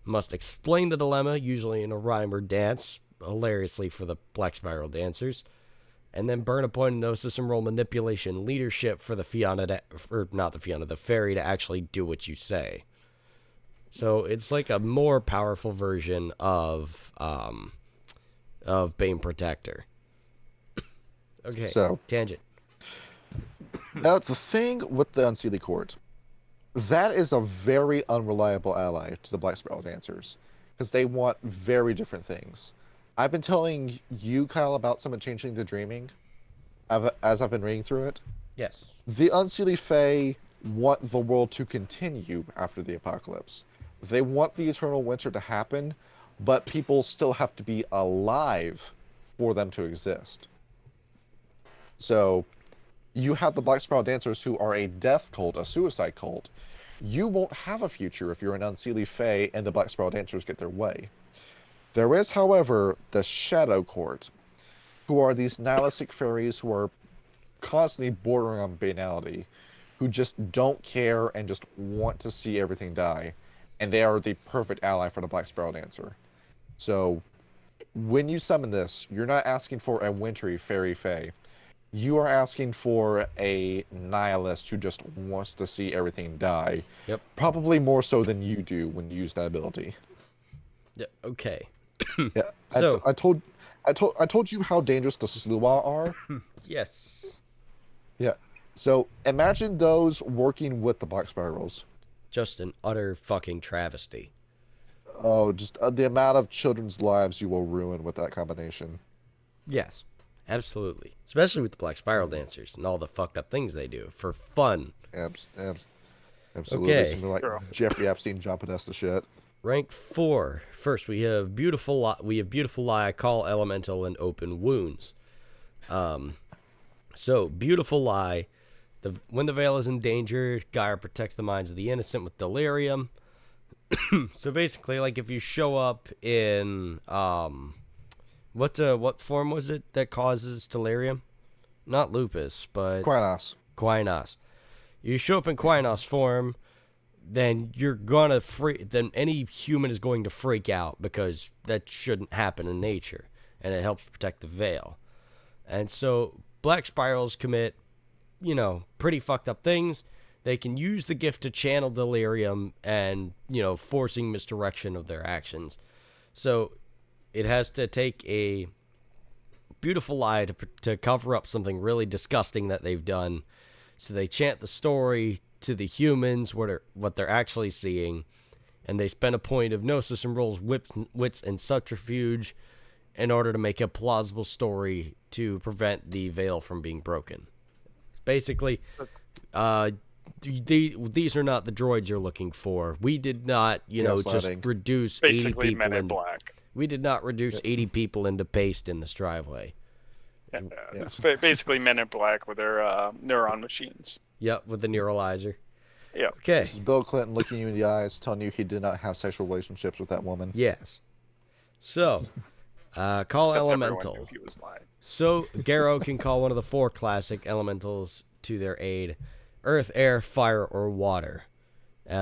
must explain the dilemma, usually in a rhyme or dance, hilariously for the Black Spiral Dancers, and then burn a point of gnosis and roll manipulation leadership for the the fairy to actually do what you say. So it's like a more powerful version of Bane Protector. Okay, so tangent. Now, the thing with the Unseelie Court, that is a very unreliable ally to the Black Spiral Dancers, because they want very different things. I've been telling you, Kyle, about some of Changing the Dreaming, as I've been reading through it. Yes. The Unseelie Fae want the world to continue after the apocalypse. They want the eternal winter to happen, but people still have to be alive for them to exist. So, you have the Black Spiral Dancers who are a death cult, a suicide cult. You won't have a future if you're an Unseelie Fae and the Black Spiral Dancers get their way. There is, however, the Shadow Court, who are these nihilistic fairies who are constantly bordering on banality, who just don't care and just want to see everything die. And they are the perfect ally for the Black Spiral Dancer. So, when you summon this, you're not asking for a wintry fairy fae. You are asking for a nihilist who just wants to see everything die. Yep. Probably more so than you do when you use that ability. Yeah, okay. Yeah. So I told you how dangerous the Sluwa are. yes. Yeah. So imagine those working with the Black Spirals. Just an utter fucking travesty. Oh, just the amount of children's lives you will ruin with that combination. Yes. Absolutely. Especially with the Black Spiral Dancers and all the fucked up things they do for fun. Absolutely. Okay. Something like Jeffrey Epstein John Podesta shit. Rank 4. First, we have Beautiful Lie, Call Elemental, and Open Wounds. So, beautiful lie. When the veil is in danger, Galliard protects the minds of the innocent with delirium. So basically, like if you show up in what form was it that causes delirium? Not lupus, but Quanos. Quinos. You show up in Quinos form, then you're gonna freak. Then any human is going to freak out because that shouldn't happen in nature, and it helps protect the veil. And so black spirals commit, pretty fucked up things. They can use the gift to channel delirium and, forcing misdirection of their actions. So it has to take a beautiful lie to cover up something really disgusting that they've done. So they chant the story to the humans, what they're actually seeing, and they spend a point of gnosis and rolls wits and subterfuge in order to make a plausible story to prevent the veil from being broken. Basically, these are not the droids you're looking for. We did not, just reduce Basically 80 people Men in Black. We did not reduce 80 people into paste in this driveway. Yeah. It's basically Men in Black with their neuron machines. Yep, with the neuralizer. Yeah. Okay. Bill Clinton looking you in the eyes, telling you he did not have sexual relationships with that woman. Yes. So, call Except elemental. everyone knew he was lying. So, Garrow can call one of the 4 classic elementals to their aid: earth, air, fire, or water.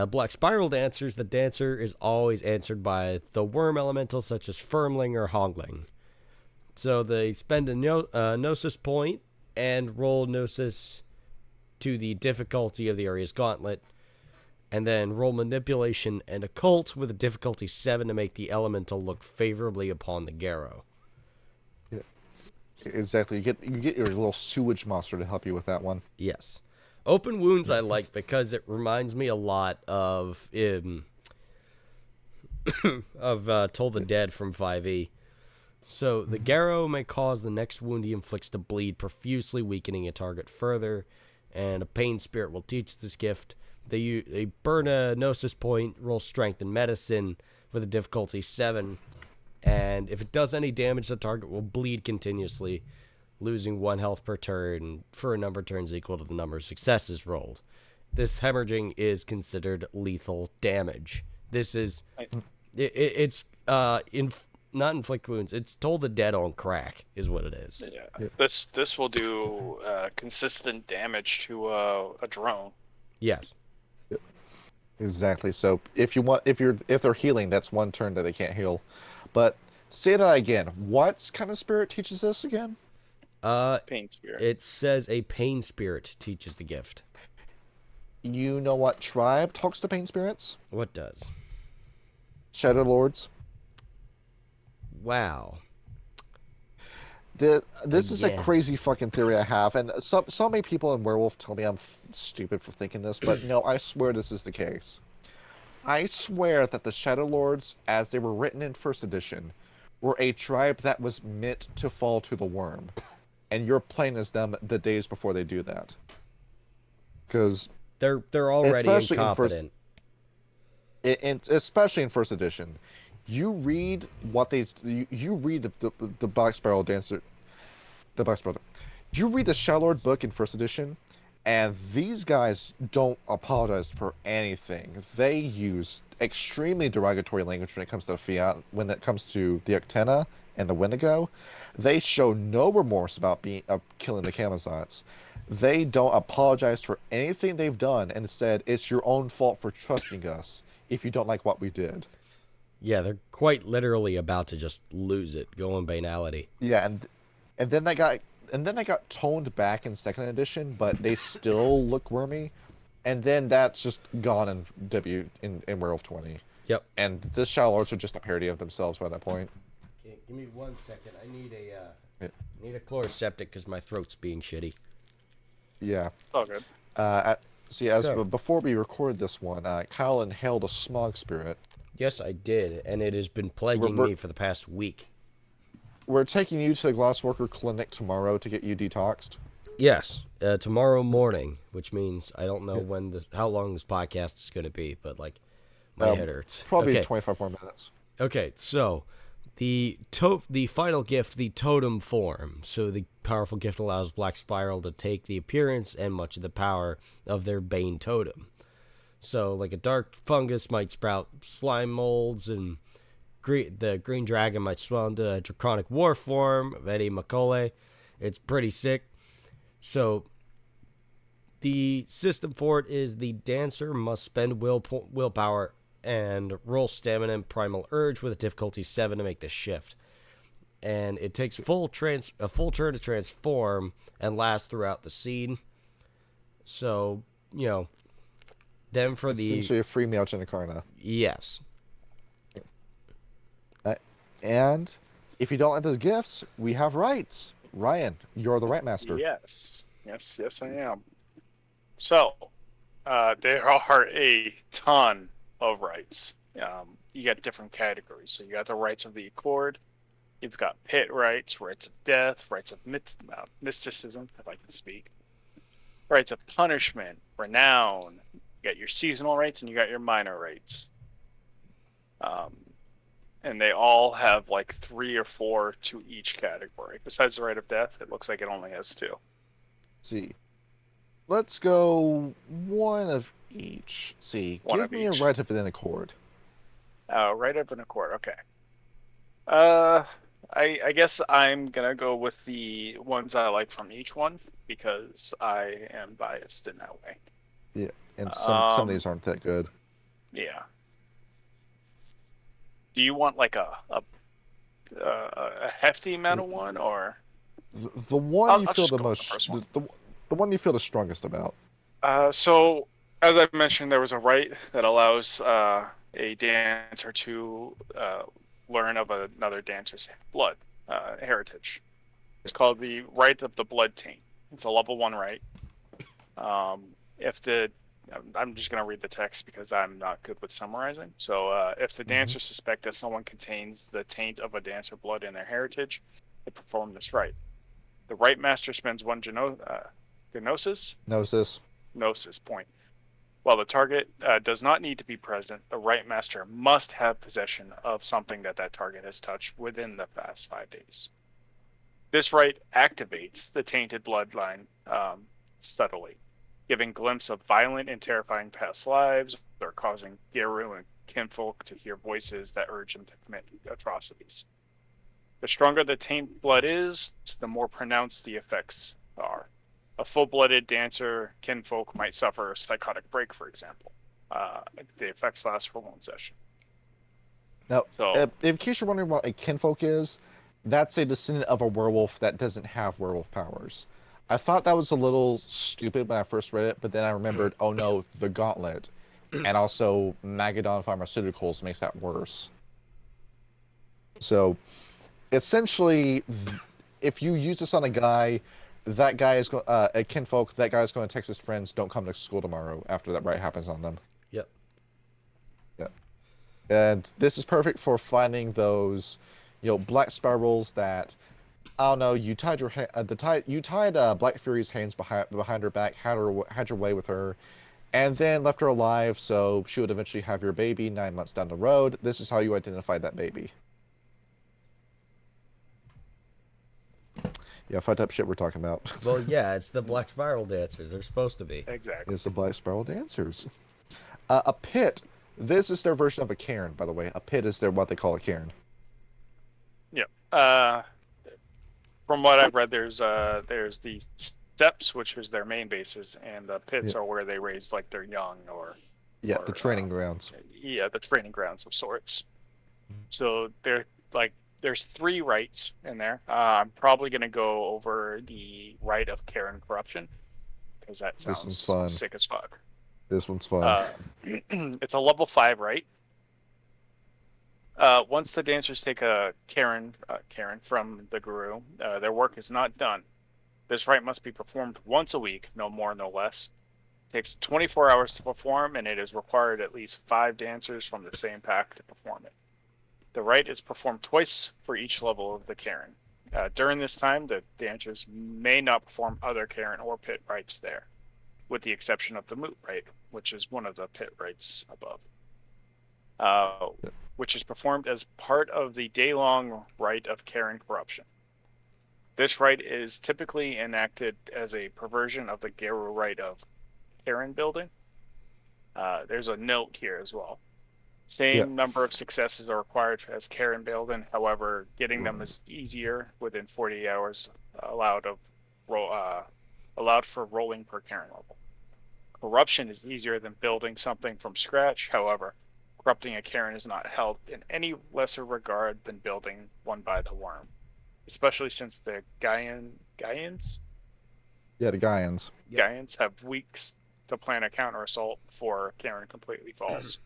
Black Spiral Dancers, the dancer is always answered by the worm elemental, such as Firmling or Hongling. So they spend a Gnosis point and roll Gnosis to the difficulty of the area's gauntlet, and then roll Manipulation and Occult with a difficulty 7 to make the elemental look favorably upon the Garrow. Yeah. Exactly. You get your little sewage monster to help you with that one. Yes. Open Wounds I like because it reminds me a lot of Toll the Dead from 5e. So the Garrow may cause the next wound he inflicts to bleed profusely, weakening a target further, and a Pain Spirit will teach this gift. They burn a Gnosis point, roll Strength and Medicine with a difficulty 7, and if it does any damage, the target will bleed continuously, losing 1 health per turn for a number of turns equal to the number of successes rolled. This hemorrhaging is considered lethal damage. This is not inflict wounds. It's Toll the Dead on crack, is what it is. Yeah. This will do consistent damage to a drone. Yes. Exactly. So if they're healing, that's 1 turn that they can't heal. But say that again. What kind of spirit teaches this again? Pain Spirit. It says a Pain Spirit teaches the gift. You know what tribe talks to pain spirits? What does? Shadow Lords. Wow. This is a crazy fucking theory I have, and so many people in Werewolf tell me I'm stupid for thinking this, but no, I swear this is the case. I swear that the Shadow Lords, as they were written in 1st edition, were a tribe that was meant to fall to the worm, and you're playing as them the days before they do that. Because they're already incompetent. Especially in 1st edition, you read you read the Black Spiral Dancer, the Black Spiral. You read the Shadow Lord book in 1st edition, and these guys don't apologize for anything. They use extremely derogatory language when it comes to the Fiat, when it comes to the Octena and the Wendigo. They show no remorse about killing the Camazots. They don't apologize for anything they've done and said, it's your own fault for trusting us if you don't like what we did. Yeah, they're quite literally about to just lose it, go on banality. Yeah, and then they got toned back in 2nd edition, but they still look wormy. And then that's just gone in Werewolf 20. Yep. And the Shadow Lords are just a parody of themselves by that point. Okay, give me 1 second. I need a chloroseptic because my throat's being shitty. Yeah. It's all good. Before we recorded this one, Kyle inhaled a smog spirit. Yes, I did, and it has been plaguing me for the past week. We're taking you to the Glassworker Clinic tomorrow to get you detoxed. Yes, tomorrow morning, which means I don't know how long this podcast is going to be, but my head hurts. Probably okay. 25 more minutes. Okay, so The final gift, the totem form. So the powerful gift allows Black Spiral to take the appearance and much of the power of their Bane totem. So, like a dark fungus might sprout slime molds, and the green dragon might swell into a draconic war form of Eddie Macaulay. It's pretty sick. So, the system for it is the dancer must spend willpower and roll stamina and primal urge with a difficulty 7 to make the shift. And it takes a full turn to transform and lasts throughout the scene. So, then for the... Essentially a free male Genicarna. Yes. And if you don't like those gifts, we have rights. Ryan, you're the right master. Yes, I am. So, there are a ton of rites. You got different categories. So you got the rites of the Accord. You've got pit rites, rites of death, rites of mysticism, if I can speak. Rites of punishment, renown. You got your seasonal rites and you got your minor rites. And they all have like 3 or 4 to each category. Besides the rite of death, it looks like it only has 2. See. Let's go one of each. See, give me a rite of an Accord. Rite of an Accord, okay. I guess I'm gonna go with the ones I like from each one because I am biased in that way. Yeah, and some of these aren't that good. Yeah. Do you want like a hefty amount of one, or the one you I'll feel just the go with most the first one. the one you feel the strongest about? So as I mentioned, there was a rite that allows a dancer to learn of another dancer's blood heritage. It's called the Rite of the Blood Taint. It's a level 1 rite. I'm just going to read the text because I'm not good with summarizing. So if the dancer suspects that someone contains the taint of a dancer blood in their heritage, they perform this rite. The rite master spends 1 gnosis point. While the target does not need to be present, the rite master must have possession of something that target has touched within the past 5 days. This rite activates the tainted bloodline subtly, giving glimpse of violent and terrifying past lives, or causing Geru and kinfolk to hear voices that urge them to commit atrocities. The stronger the taint blood is, the more pronounced the effects are. A full-blooded dancer kinfolk might suffer a psychotic break, for example. The effects last for 1 session. Now, in case you're wondering what a kinfolk is, that's a descendant of a werewolf that doesn't have werewolf powers. I thought that was a little stupid when I first read it, but then I remembered, oh no, the gauntlet. And also, Magadon Pharmaceuticals makes that worse. So, essentially, if you use this on a guy, that guy is a kinfolk, that guy is going to text his friends, don't come to school tomorrow after that rite happens on them. Yep. Yeah. And this is perfect for finding those, black spirals that, I don't know, you tied Black Fury's hands behind her back, had your way with her, and then left her alive, so she would eventually have your baby 9 months down the road. This is how you identify that baby. Yeah, fucked up shit we're talking about. Well, yeah, it's the Black Spiral dancers. They're supposed to be. Exactly. It's the Black Spiral dancers. A pit. This is their version of a cairn, by the way. A pit is what they call a cairn. Yeah. From what I've read, there's the steps, which is their main bases, and the pits are where they raise like their young the training grounds. Yeah, the training grounds of sorts. So there's 3 rites in there. I'm probably gonna go over the rite of Karen corruption because that sounds sick as fuck. This one's fun. It's a level 5 rite. Once the dancers take a Karen from the guru, their work is not done. This rite must be performed once a week, no more, no less. It takes 24 hours to perform, and it is required at least 5 dancers from the same pack to perform it. The rite is performed twice for each level of the Karen. During this time, the dancers may not perform other Karen or pit rites there, with the exception of the moot rite, which is one of the pit rites above. uh, which is performed as part of the day-long rite of Karen corruption. This rite is typically enacted as a perversion of the Geru rite of Karen building. There's a note here as well. Same number of successes are required as Karen building. However, getting them is easier within 48 hours, allowed for rolling per Karen level. Corruption is easier than building something from scratch. However, corrupting a Karen is not held in any lesser regard than building one by the worm, especially since the Gaians Yeah, the Gaians. Yep. Gaians have weeks to plan a counter assault before Karen completely falls.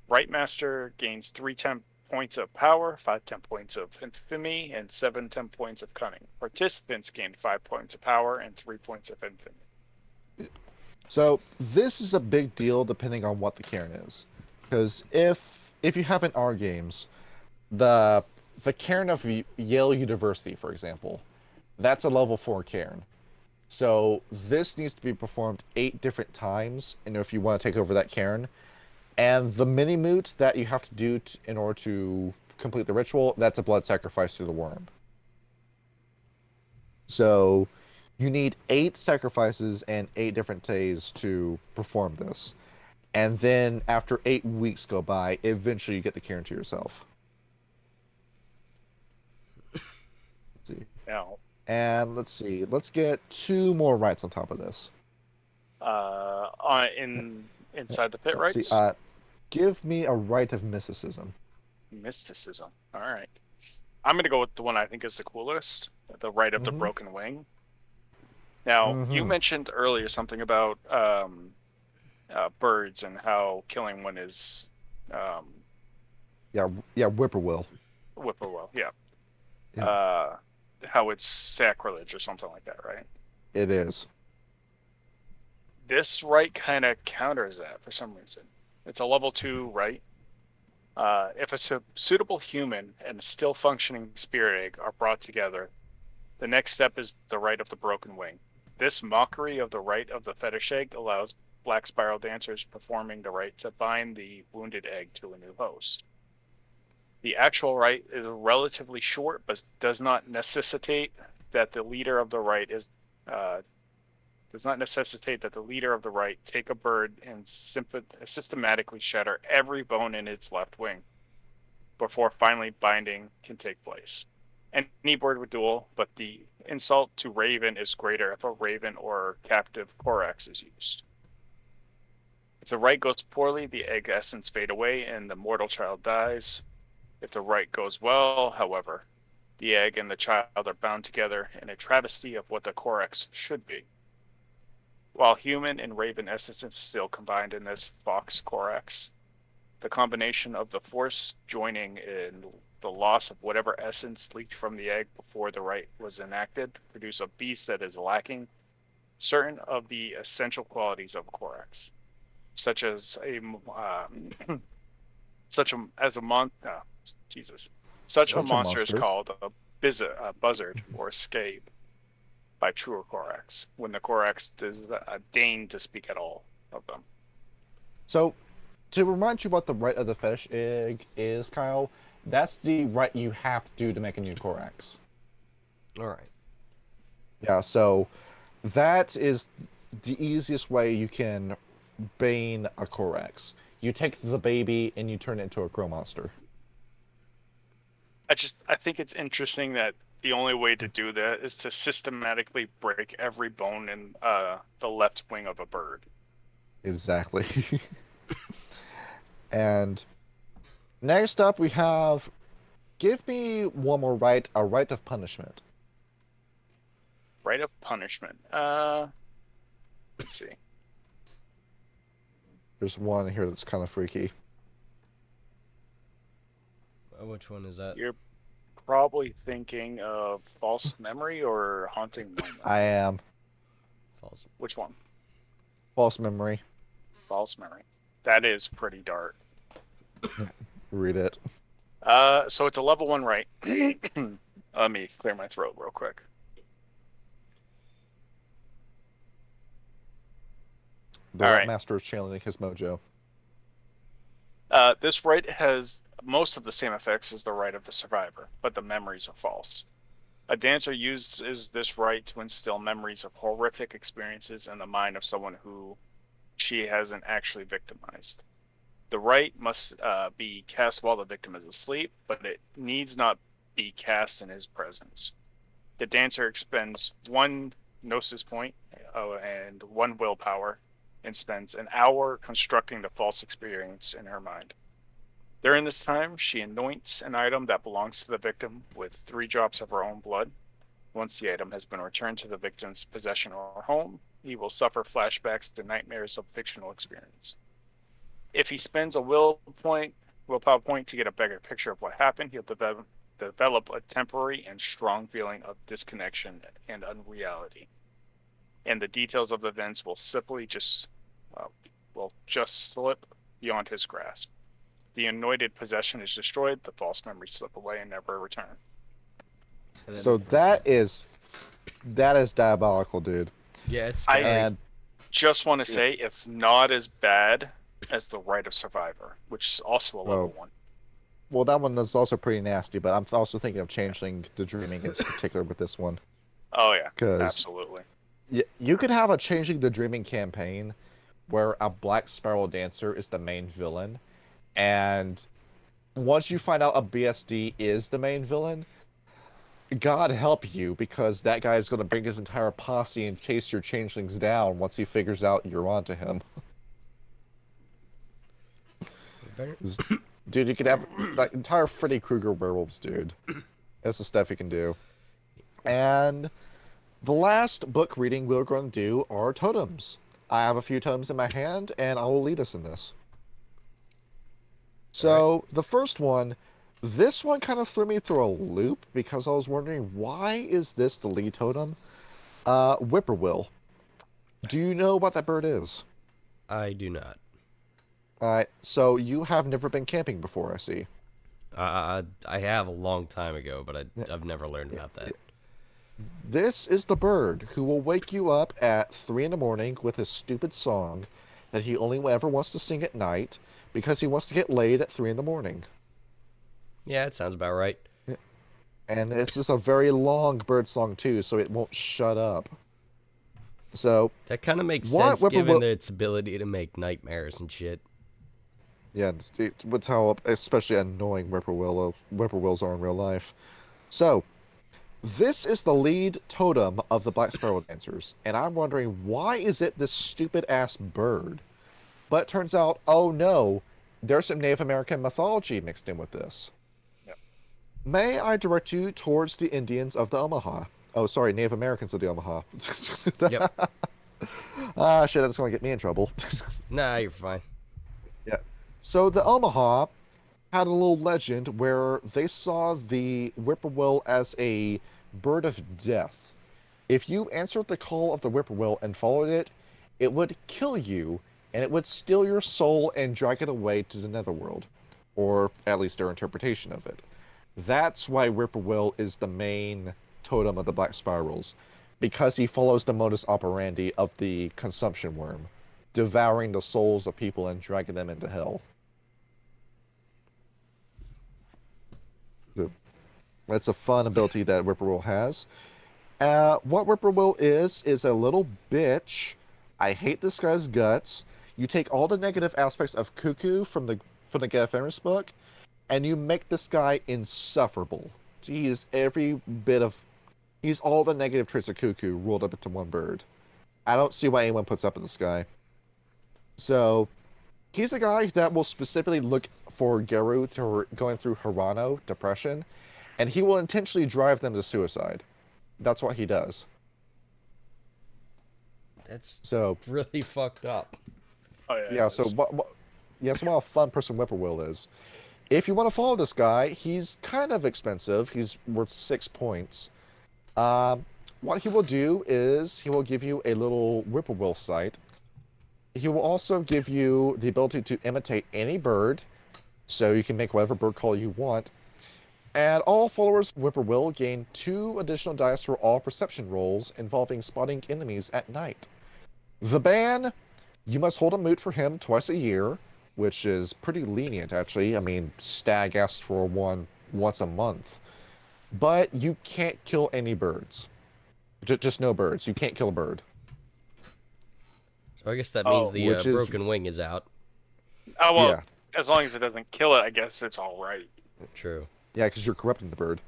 Rite Master gains 3 temp points of power, 5 temp points of infamy, and 7 temp points of cunning. Participants gain 5 points of power and 3 points of infamy. So this is a big deal depending on what the Karen is, because if you have in our games, the Karen of Yale University, for example, that's a level 4 Karen. So this needs to be performed 8 different times, and if you want to take over that Karen, and the mini moot that you have to do in order to complete the ritual, that's a blood sacrifice to the worm. So you need 8 sacrifices and 8 different days to perform this. And then after 8 weeks go by, eventually you get the Karen to yourself. Let's see. Now, And let's see. Let's get 2 more rites on top of this. inside the pit Let's rites. see. Give me a rite of mysticism. Mysticism. All right. I'm gonna go with the one I think is the coolest, the Rite of the Mhm. Broken Wing. Now, you Mhm. mentioned earlier something about birds and how killing one is Yeah, whippoorwill. whippoorwill. Yeah. Yeah. How it's sacrilege or something like that, right? It is. This rite kind of counters that for some reason. It's a level 2 rite. If a suitable human and a still functioning spirit egg are brought together, the next step is the Rite of the Broken Wing. This mockery of the Rite of the Fetish Egg allows Black Spiral dancers performing the rite to bind the wounded egg to a new host. The actual rite is relatively short, but does not necessitate that the leader of the rite take a bird and systematically shatter every bone in its left wing before finally binding can take place. Any bird would duel, but the insult to Raven is greater if a Raven or captive Corax is used. If the rite goes poorly, the egg essence fade away and the mortal child dies. If the rite goes well, however, the egg and the child are bound together in a travesty of what the Corax should be. While human and Raven essences still combined in this Fox Corax, the combination of the force joining in the loss of whatever essence leaked from the egg before the rite was enacted produce a beast that is lacking certain of the essential qualities of Corax, such as a monster is called a buzzard or scabe by truer Corax, when the Corax does deign to speak at all of them. So, to remind you what the rite of the fetish egg is, Kyle, that's the rite you have to do to make a new Corax. All right. Yeah, so that is the easiest way you can bane a Corax. You take the baby and you turn it into a crow monster. I think it's interesting that the only way to do that is to systematically break every bone in the left wing of a bird. Exactly. And next up we have, give me one more rite, a rite of punishment. Rite of punishment. Let's see. There's one here that's kind of freaky. Which one is that? You're probably thinking of false memory or haunting moment. I am. False. Which one? False memory. False memory. That is pretty dark. Read it. So it's a level 1 rite. Let me clear my throat real quick. The Rat Master is channeling his mojo. This rite has most of the same effects as the rite of the survivor, but the memories are false. A dancer uses this rite to instill memories of horrific experiences in the mind of someone who she hasn't actually victimized. The rite must be cast while the victim is asleep, but it needs not be cast in his presence. The dancer expends one gnosis point and one willpower and spends an hour constructing the false experience in her mind. During this time, she anoints an item that belongs to the victim with 3 drops of her own blood. Once the item has been returned to the victim's possession or home, he will suffer flashbacks to nightmares of fictional experience. If he spends a willpower point to get a better picture of what happened, he'll develop a temporary and strong feeling of disconnection and unreality. And the details of the events will just slip beyond his grasp. The anointed possession is destroyed, the false memories slip away and never return. So that is diabolical, dude. Yeah, it's scary. And just want to say it's not as bad as the Rite of Survivor, which is also a level 1. Well, that one is also pretty nasty, but I'm also thinking of changing the dreaming in particular with this one. Oh yeah, 'Cause absolutely. You could have a changing the dreaming campaign where a black spiral dancer is the main villain, and once you find out a BSD is the main villain, God help you, because that guy is going to bring his entire posse and chase your changelings down once he figures out you're onto him. Dude, you could have like entire Freddy Krueger werewolves, dude. That's the stuff you can do. And the last book reading we're going to do are totems. I have a few totems in my hand, and I will lead us in this. So, the first one, this one kind of threw me through a loop, because I was wondering, why is this the lead totem? Whippoorwill. Do you know what that bird is? I do not. Alright, so you have never been camping before, I see. I have a long time ago, but I've never learned about that. This is the bird who will wake you up at 3 in the morning with his stupid song that he only ever wants to sing at night because he wants to get laid at 3 in the morning. Yeah, it sounds about right. And it's just a very long bird song too, so it won't shut up. So that kind of makes what sense given its ability to make nightmares and shit. Yeah, with how especially annoying whippoorwills are in real life. So, this is the lead totem of the Black Sparrow Dancers, and I'm wondering, why is it this stupid-ass bird? But it turns out, oh no, there's some Native American mythology mixed in with this. Yep. May I direct you towards the Indians of the Omaha? Oh, sorry, Native Americans of the Omaha. Yep. Ah, shit, that's going to get me in trouble. Nah, you're fine. Yeah. So the Omaha had a little legend where they saw the whippoorwill as a bird of death. If you answered the call of the whippoorwill and followed it, it would kill you, and it would steal your soul and drag it away to the netherworld. Or at least their interpretation of it. That's why whippoorwill is the main totem of the Black Spirals, because he follows the modus operandi of the consumption worm, devouring the souls of people and dragging them into hell. That's a fun ability that Whippoorwill has. What Whippoorwill is a little bitch. I hate this guy's guts. You take all the negative aspects of Cuckoo from the Get Famous book, and you make this guy insufferable. He's he's all the negative traits of Cuckoo rolled up into one bird. I don't see why anyone puts up with this guy. So, he's a guy that will specifically look for Geru going through Hirano depression, and he will intentionally drive them to suicide. That's what he does. That's so really fucked up. Oh, yeah. So what a fun person Whippoorwill is. If you want to follow this guy, he's kind of expensive. He's worth 6 points. What he will do is he will give you a little Whippoorwill sight. He will also give you the ability to imitate any bird, so you can make whatever bird call you want. And all followers of Whippoorwill gain 2 additional dice for all perception rolls involving spotting enemies at night. The ban: you must hold a moot for him twice a year. which is pretty lenient actually. I mean, stag asks for one once a month, but you can't kill any birds. Just no birds. You can't kill a bird. So I guess that means Oh, the which is broken wing is out. Oh well, yeah, as long as it doesn't kill it, I guess it's all right. True. yeah, because you're corrupting the bird.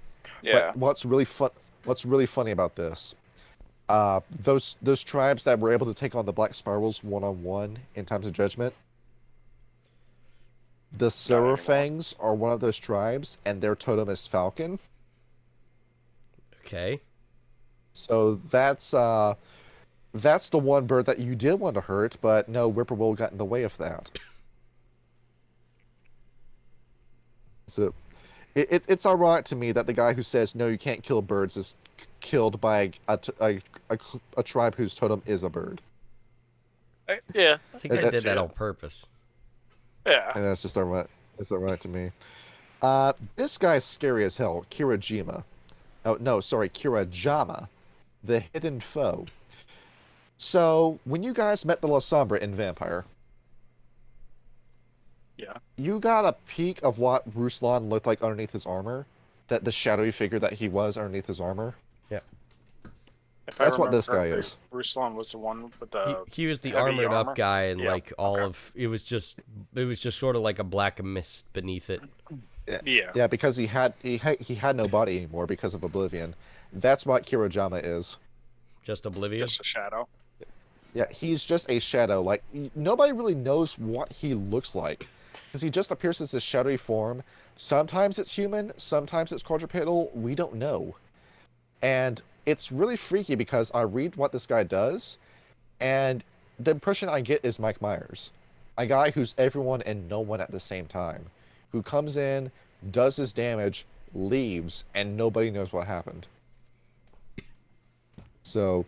Yeah. But what's really funny about this, those tribes that were able to take on the Black Spirals one-on-one in times of judgment, the Not anymore. Serafangs are one of those tribes, and their totem is falcon. Okay. So that's the one bird that you did want to hurt, but no, Whippoorwill got in the way of that. So it's ironic to me that the guy who says no, you can't kill birds is killed by a tribe whose totem is a bird. Yeah. I think I That's did that it. on purpose. Yeah. And that's just ironic. It's ironic to me. This guy's scary as hell. Kirajima. Oh no, sorry, Kirajama, the hidden foe. So when you guys met the La Sombra in Vampire, Yeah. you got a peek of what Ruslan looked like underneath his armor, that the shadowy figure that he was underneath his armor. If That's I what this remember guy correctly, is. Ruslan was the one with the. He was the heavy armored armor? up guy, and Yeah, like all okay. of it was just sort of like a black mist beneath it. Yeah. Yeah, because he had no body anymore because of Oblivion. That's what Kirajama is. Just oblivion. Just a shadow. Yeah, he's just a shadow. Like nobody really knows what he looks like, because he just appears as this shadowy form. Sometimes it's human, sometimes it's quadrupedal. We don't know, and it's really freaky because I read what this guy does, and the impression I get is Mike Myers, a guy who's everyone and no one at the same time, who comes in, does his damage, leaves, and nobody knows what happened. So,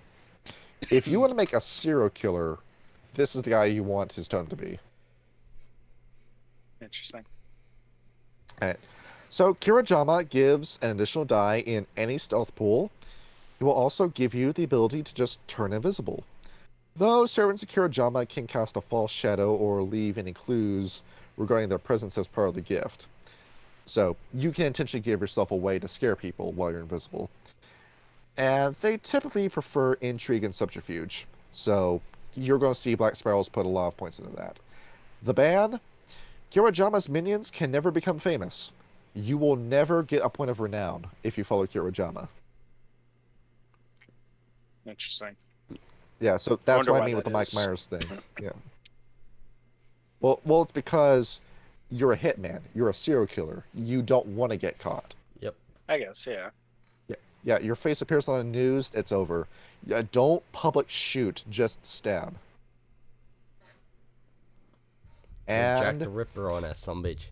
if you want to make a serial killer, this is the guy you want his tone to be. Interesting. Alright. So, Kirajama gives an additional die in any stealth pool. It will also give you the ability to just turn invisible. Though servants of Kirajama can cast a false shadow or leave any clues regarding their presence as part of the gift. So, you can intentionally give yourself away to scare people while you're invisible. And they typically prefer intrigue and subterfuge. So, you're going to see Black Spirals put a lot of points into that. The ban: Kirajama's minions can never become famous. You will never get a point of renown if you follow Kirajama. Interesting. Yeah, so that's wonder what I why mean with the that Mike is. Myers thing. Yeah. Well, it's because you're a hitman. You're a serial killer. You don't want to get caught. Yep. I guess. Yeah. Yeah, your face appears on the news. It's over. Yeah, don't public shoot. Just stab. Jack the And Ripper on that sumbitch.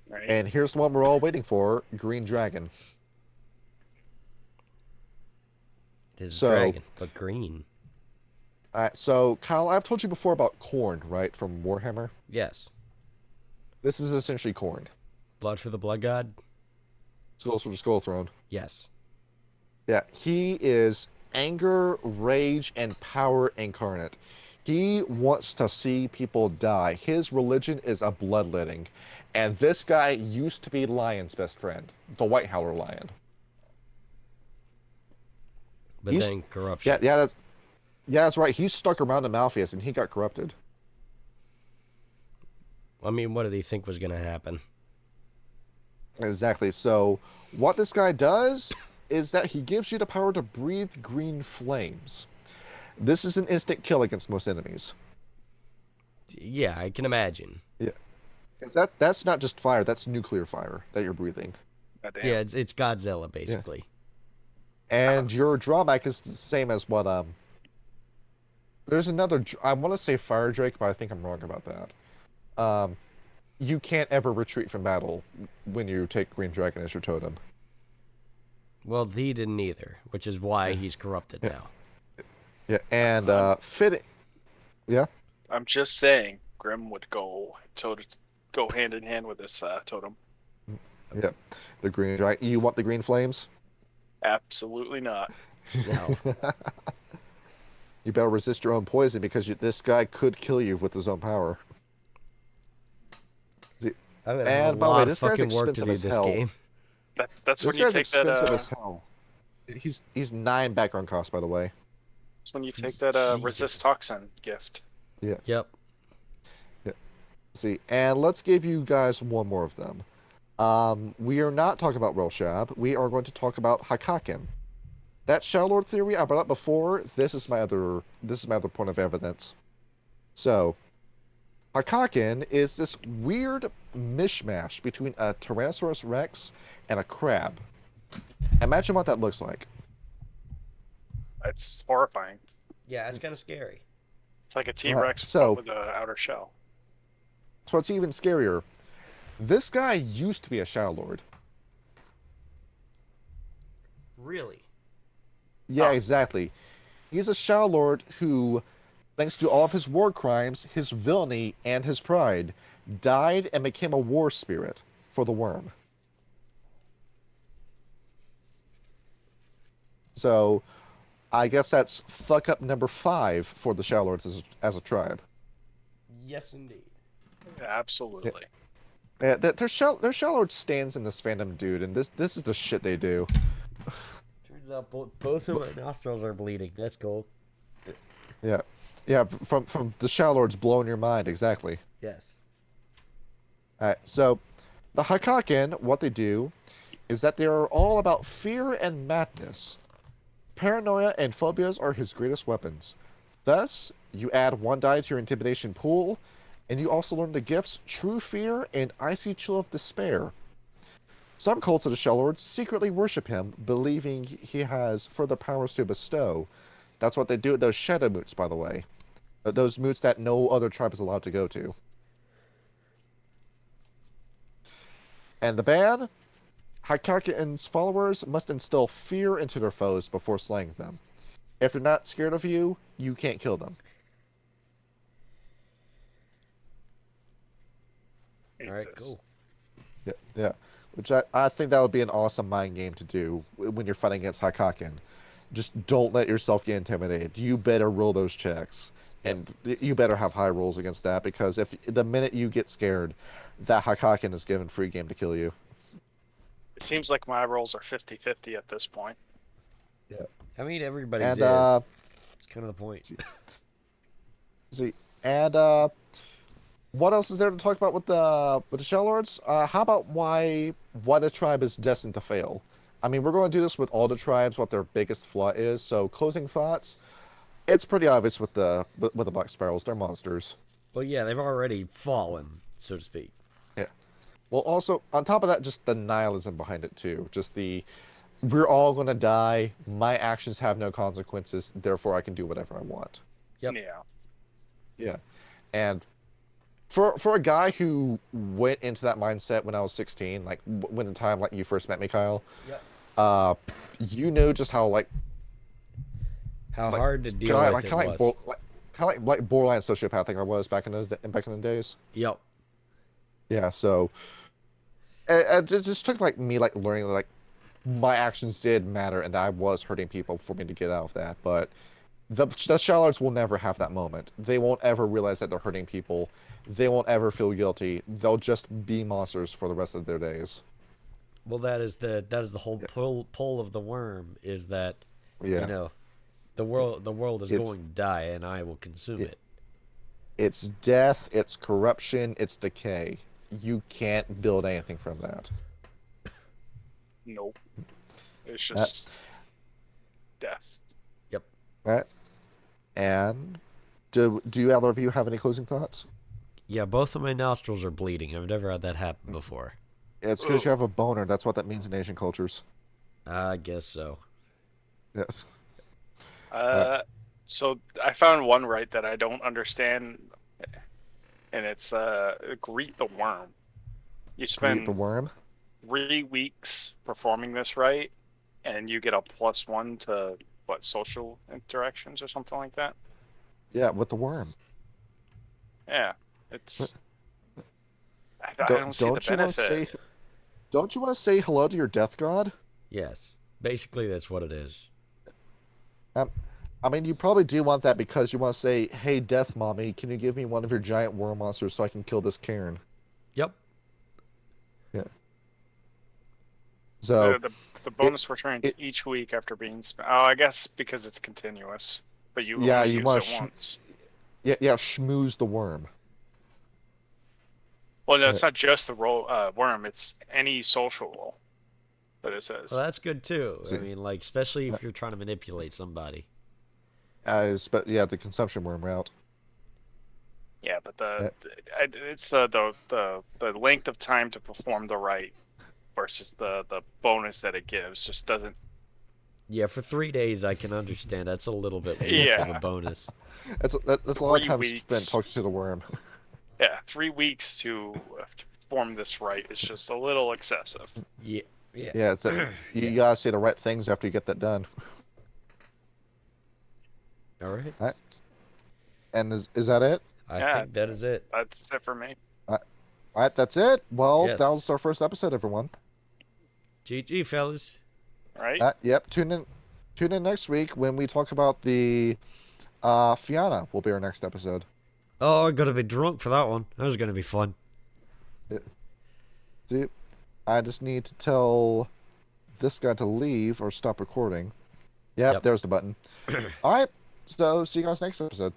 Right. and here's the one we're all waiting for: Green Dragon. It is So- a dragon, but green. So Kyle, I've told you before about Korn, right, from Warhammer. Yes. This is essentially Korn. Blood for the Blood God. Skulls for the Skull Throne. Yes. Yeah, he is anger, rage, and power incarnate. He wants to see people die. His religion is a bloodletting. And this guy used to be Lion's best friend, the White Howler Lion. But He's- then corruption. That's right. He stuck around the Malpheus and he got corrupted. I mean, what did he think was going to happen? Exactly. So, what this guy does is that he gives you the power to breathe green flames. This is an instant kill against most enemies. Yeah, I can imagine. 'Cause that's not just fire, that's nuclear fire that you're breathing. Goddamn. Yeah, it's Godzilla, basically. And your drawback is the same as what there's another I want to say Fire Drake, but I think I'm wrong about that. You can't ever retreat from battle when you take Green Dragon as your totem. Well, he didn't either, which is why he's corrupted Yeah. now. Yeah, and fitting. Yeah. I'm just saying, Grim would go go hand in hand with this totem. Yeah. The Green Dragon. You want the green flames? Absolutely not. No. You better resist your own poison because this guy could kill you with his own power. I'm gonna have a And by the way, lot of this guy's fucking work to expensive do as this hell. game. That's This when you guy's take that. expensive as hell. He's 9 background costs, by the way. That's when you take that resist Jesus. toxin gift. Yeah. Yep. See, and let's give you guys one more of them. We are not talking about Relshab. We are going to talk about Hakaken. That Shadow Lord theory I brought up before. This is my other point of evidence. So, Hakaken is this weird mishmash between a Tyrannosaurus Rex and a crab. Imagine what that looks like. It's horrifying. Yeah, it's kind of scary. It's like a T-Rex so- but with an outer shell. So it's even scarier. This guy used to be a Shadow Lord. Really? Yeah, Oh. exactly. He's a Shadow Lord who, thanks to all of his war crimes, his villainy, and his pride, died and became a war spirit for the worm. So, I guess that's fuck up number 5 for the Shadow Lords as a tribe. Yes, indeed. Yeah, absolutely. Yeah, their Shadow Lord stands in this fandom, dude, and this is the shit they do. Turns out both of my nostrils are bleeding. That's cool. Yeah, yeah, from the Shadow Lords blowing your mind, exactly. Yes. Alright, so the Hakaken, what they do is that they are all about fear and madness. Paranoia and phobias are his greatest weapons. Thus, you add 1 die to your intimidation pool, and you also learn the gifts True Fear and Icy Chill of Despair. Some cults of the Shadow Lords secretly worship him, believing he has further powers to bestow. That's what they do at those shadow moots, by the way. Those moots that no other tribe is allowed to go to. And the ban? Hakaken's followers must instill fear into their foes before slaying them. If they're not scared of you, you can't kill them. Alright, Jesus. cool. Yeah. Which I think that would be an awesome mind game to do when you're fighting against Hakaken. Just don't let yourself get intimidated. You better roll those checks. And you better have high rolls against that, because if the minute you get scared, that Hakaken is given free game to kill you. It seems like my rolls are 50-50 at this point. I mean, everybody's And, is. It's kind of the point. See, and what else is there to talk about with the Shadow Lords? How about why the tribe is destined to fail? I mean, we're going to do this with all the tribes, what their biggest flaw is. So, closing thoughts. It's pretty obvious with the Black Sparrows. They're monsters. Well, yeah, they've already fallen, so to speak. Yeah. Well, also on top of that, just the nihilism behind it too. Just we're all going to die. My actions have no consequences. Therefore, I can do whatever I want. Yep. Yeah. Yeah. And for a guy who went into that mindset when I was 16, like when the time like you first met me, Kyle, Yep. you know just how How like, hard to deal kind with of it was. like borderline sociopathic I was back in the days. Yep. Yeah. So it just took me learning my actions did matter and that I was hurting people for me to get out of that. But the Shallards will never have that moment. They won't ever realize that they're hurting people. They won't ever feel guilty. They'll just be monsters for the rest of their days. Well, that is the whole pull of the worm, is that Yeah. the world is It's- going to die and I will consume it. It's death, it's corruption, it's decay. You can't build anything from that. Nope. It's just death. Right? And do either of you have any closing thoughts? Yeah, both of my nostrils are bleeding. I've never had that happen before. It's because you have a boner. That's what that means in Asian cultures. I guess so. Yes. So I found one right that I don't understand, and it's greet the worm. You Create spend the worm. 3 weeks performing this right, and you get a +1 to social interactions or something like that. Yeah, with the worm. Yeah, it's. I don't see the benefit. Don't you want to say hello to your death god? Yes. Basically, that's what it is. I mean, you probably do want that because you want to say, "Hey, death mommy, can you give me one of your giant worm monsters so I can kill this Cairn?" Yep. So The it, bonus returns it each week after being spent. Oh, I guess because it's continuous, but you yeah, only you use want it to once. yeah, schmooze the worm. Well, no, Uh, it's not just the worm. It's any social role that it Well, says. that's good too. I see, mean, like especially uh, if you're trying to manipulate somebody. but yeah, the consumption worm route. Yeah, but Uh, it's the length of time to perform the rite versus the bonus that it gives just doesn't. Yeah, for 3 days I can understand. That's a little bit weak of a Yeah, bonus. that's a lot of three time spent weeks. talking to the worm. Yeah, 3 weeks to perform this rite is just a little excessive. Yeah, yeah, Yeah, yeah. you gotta say the right things after you get that done. All right. All right. And is that it? I Yeah, think that is it. that's it for me. All right, that's it. Well, that Yes. was our first episode, everyone. GG, fellas. Right? Yep. Tune in next week when we talk about the Fianna. Will be our next episode. Oh, I'm gonna be drunk for that one. That was gonna be fun. See, I just need to tell this guy to leave or stop recording. Yep. Yep. There's the button. All right. So see you guys next episode.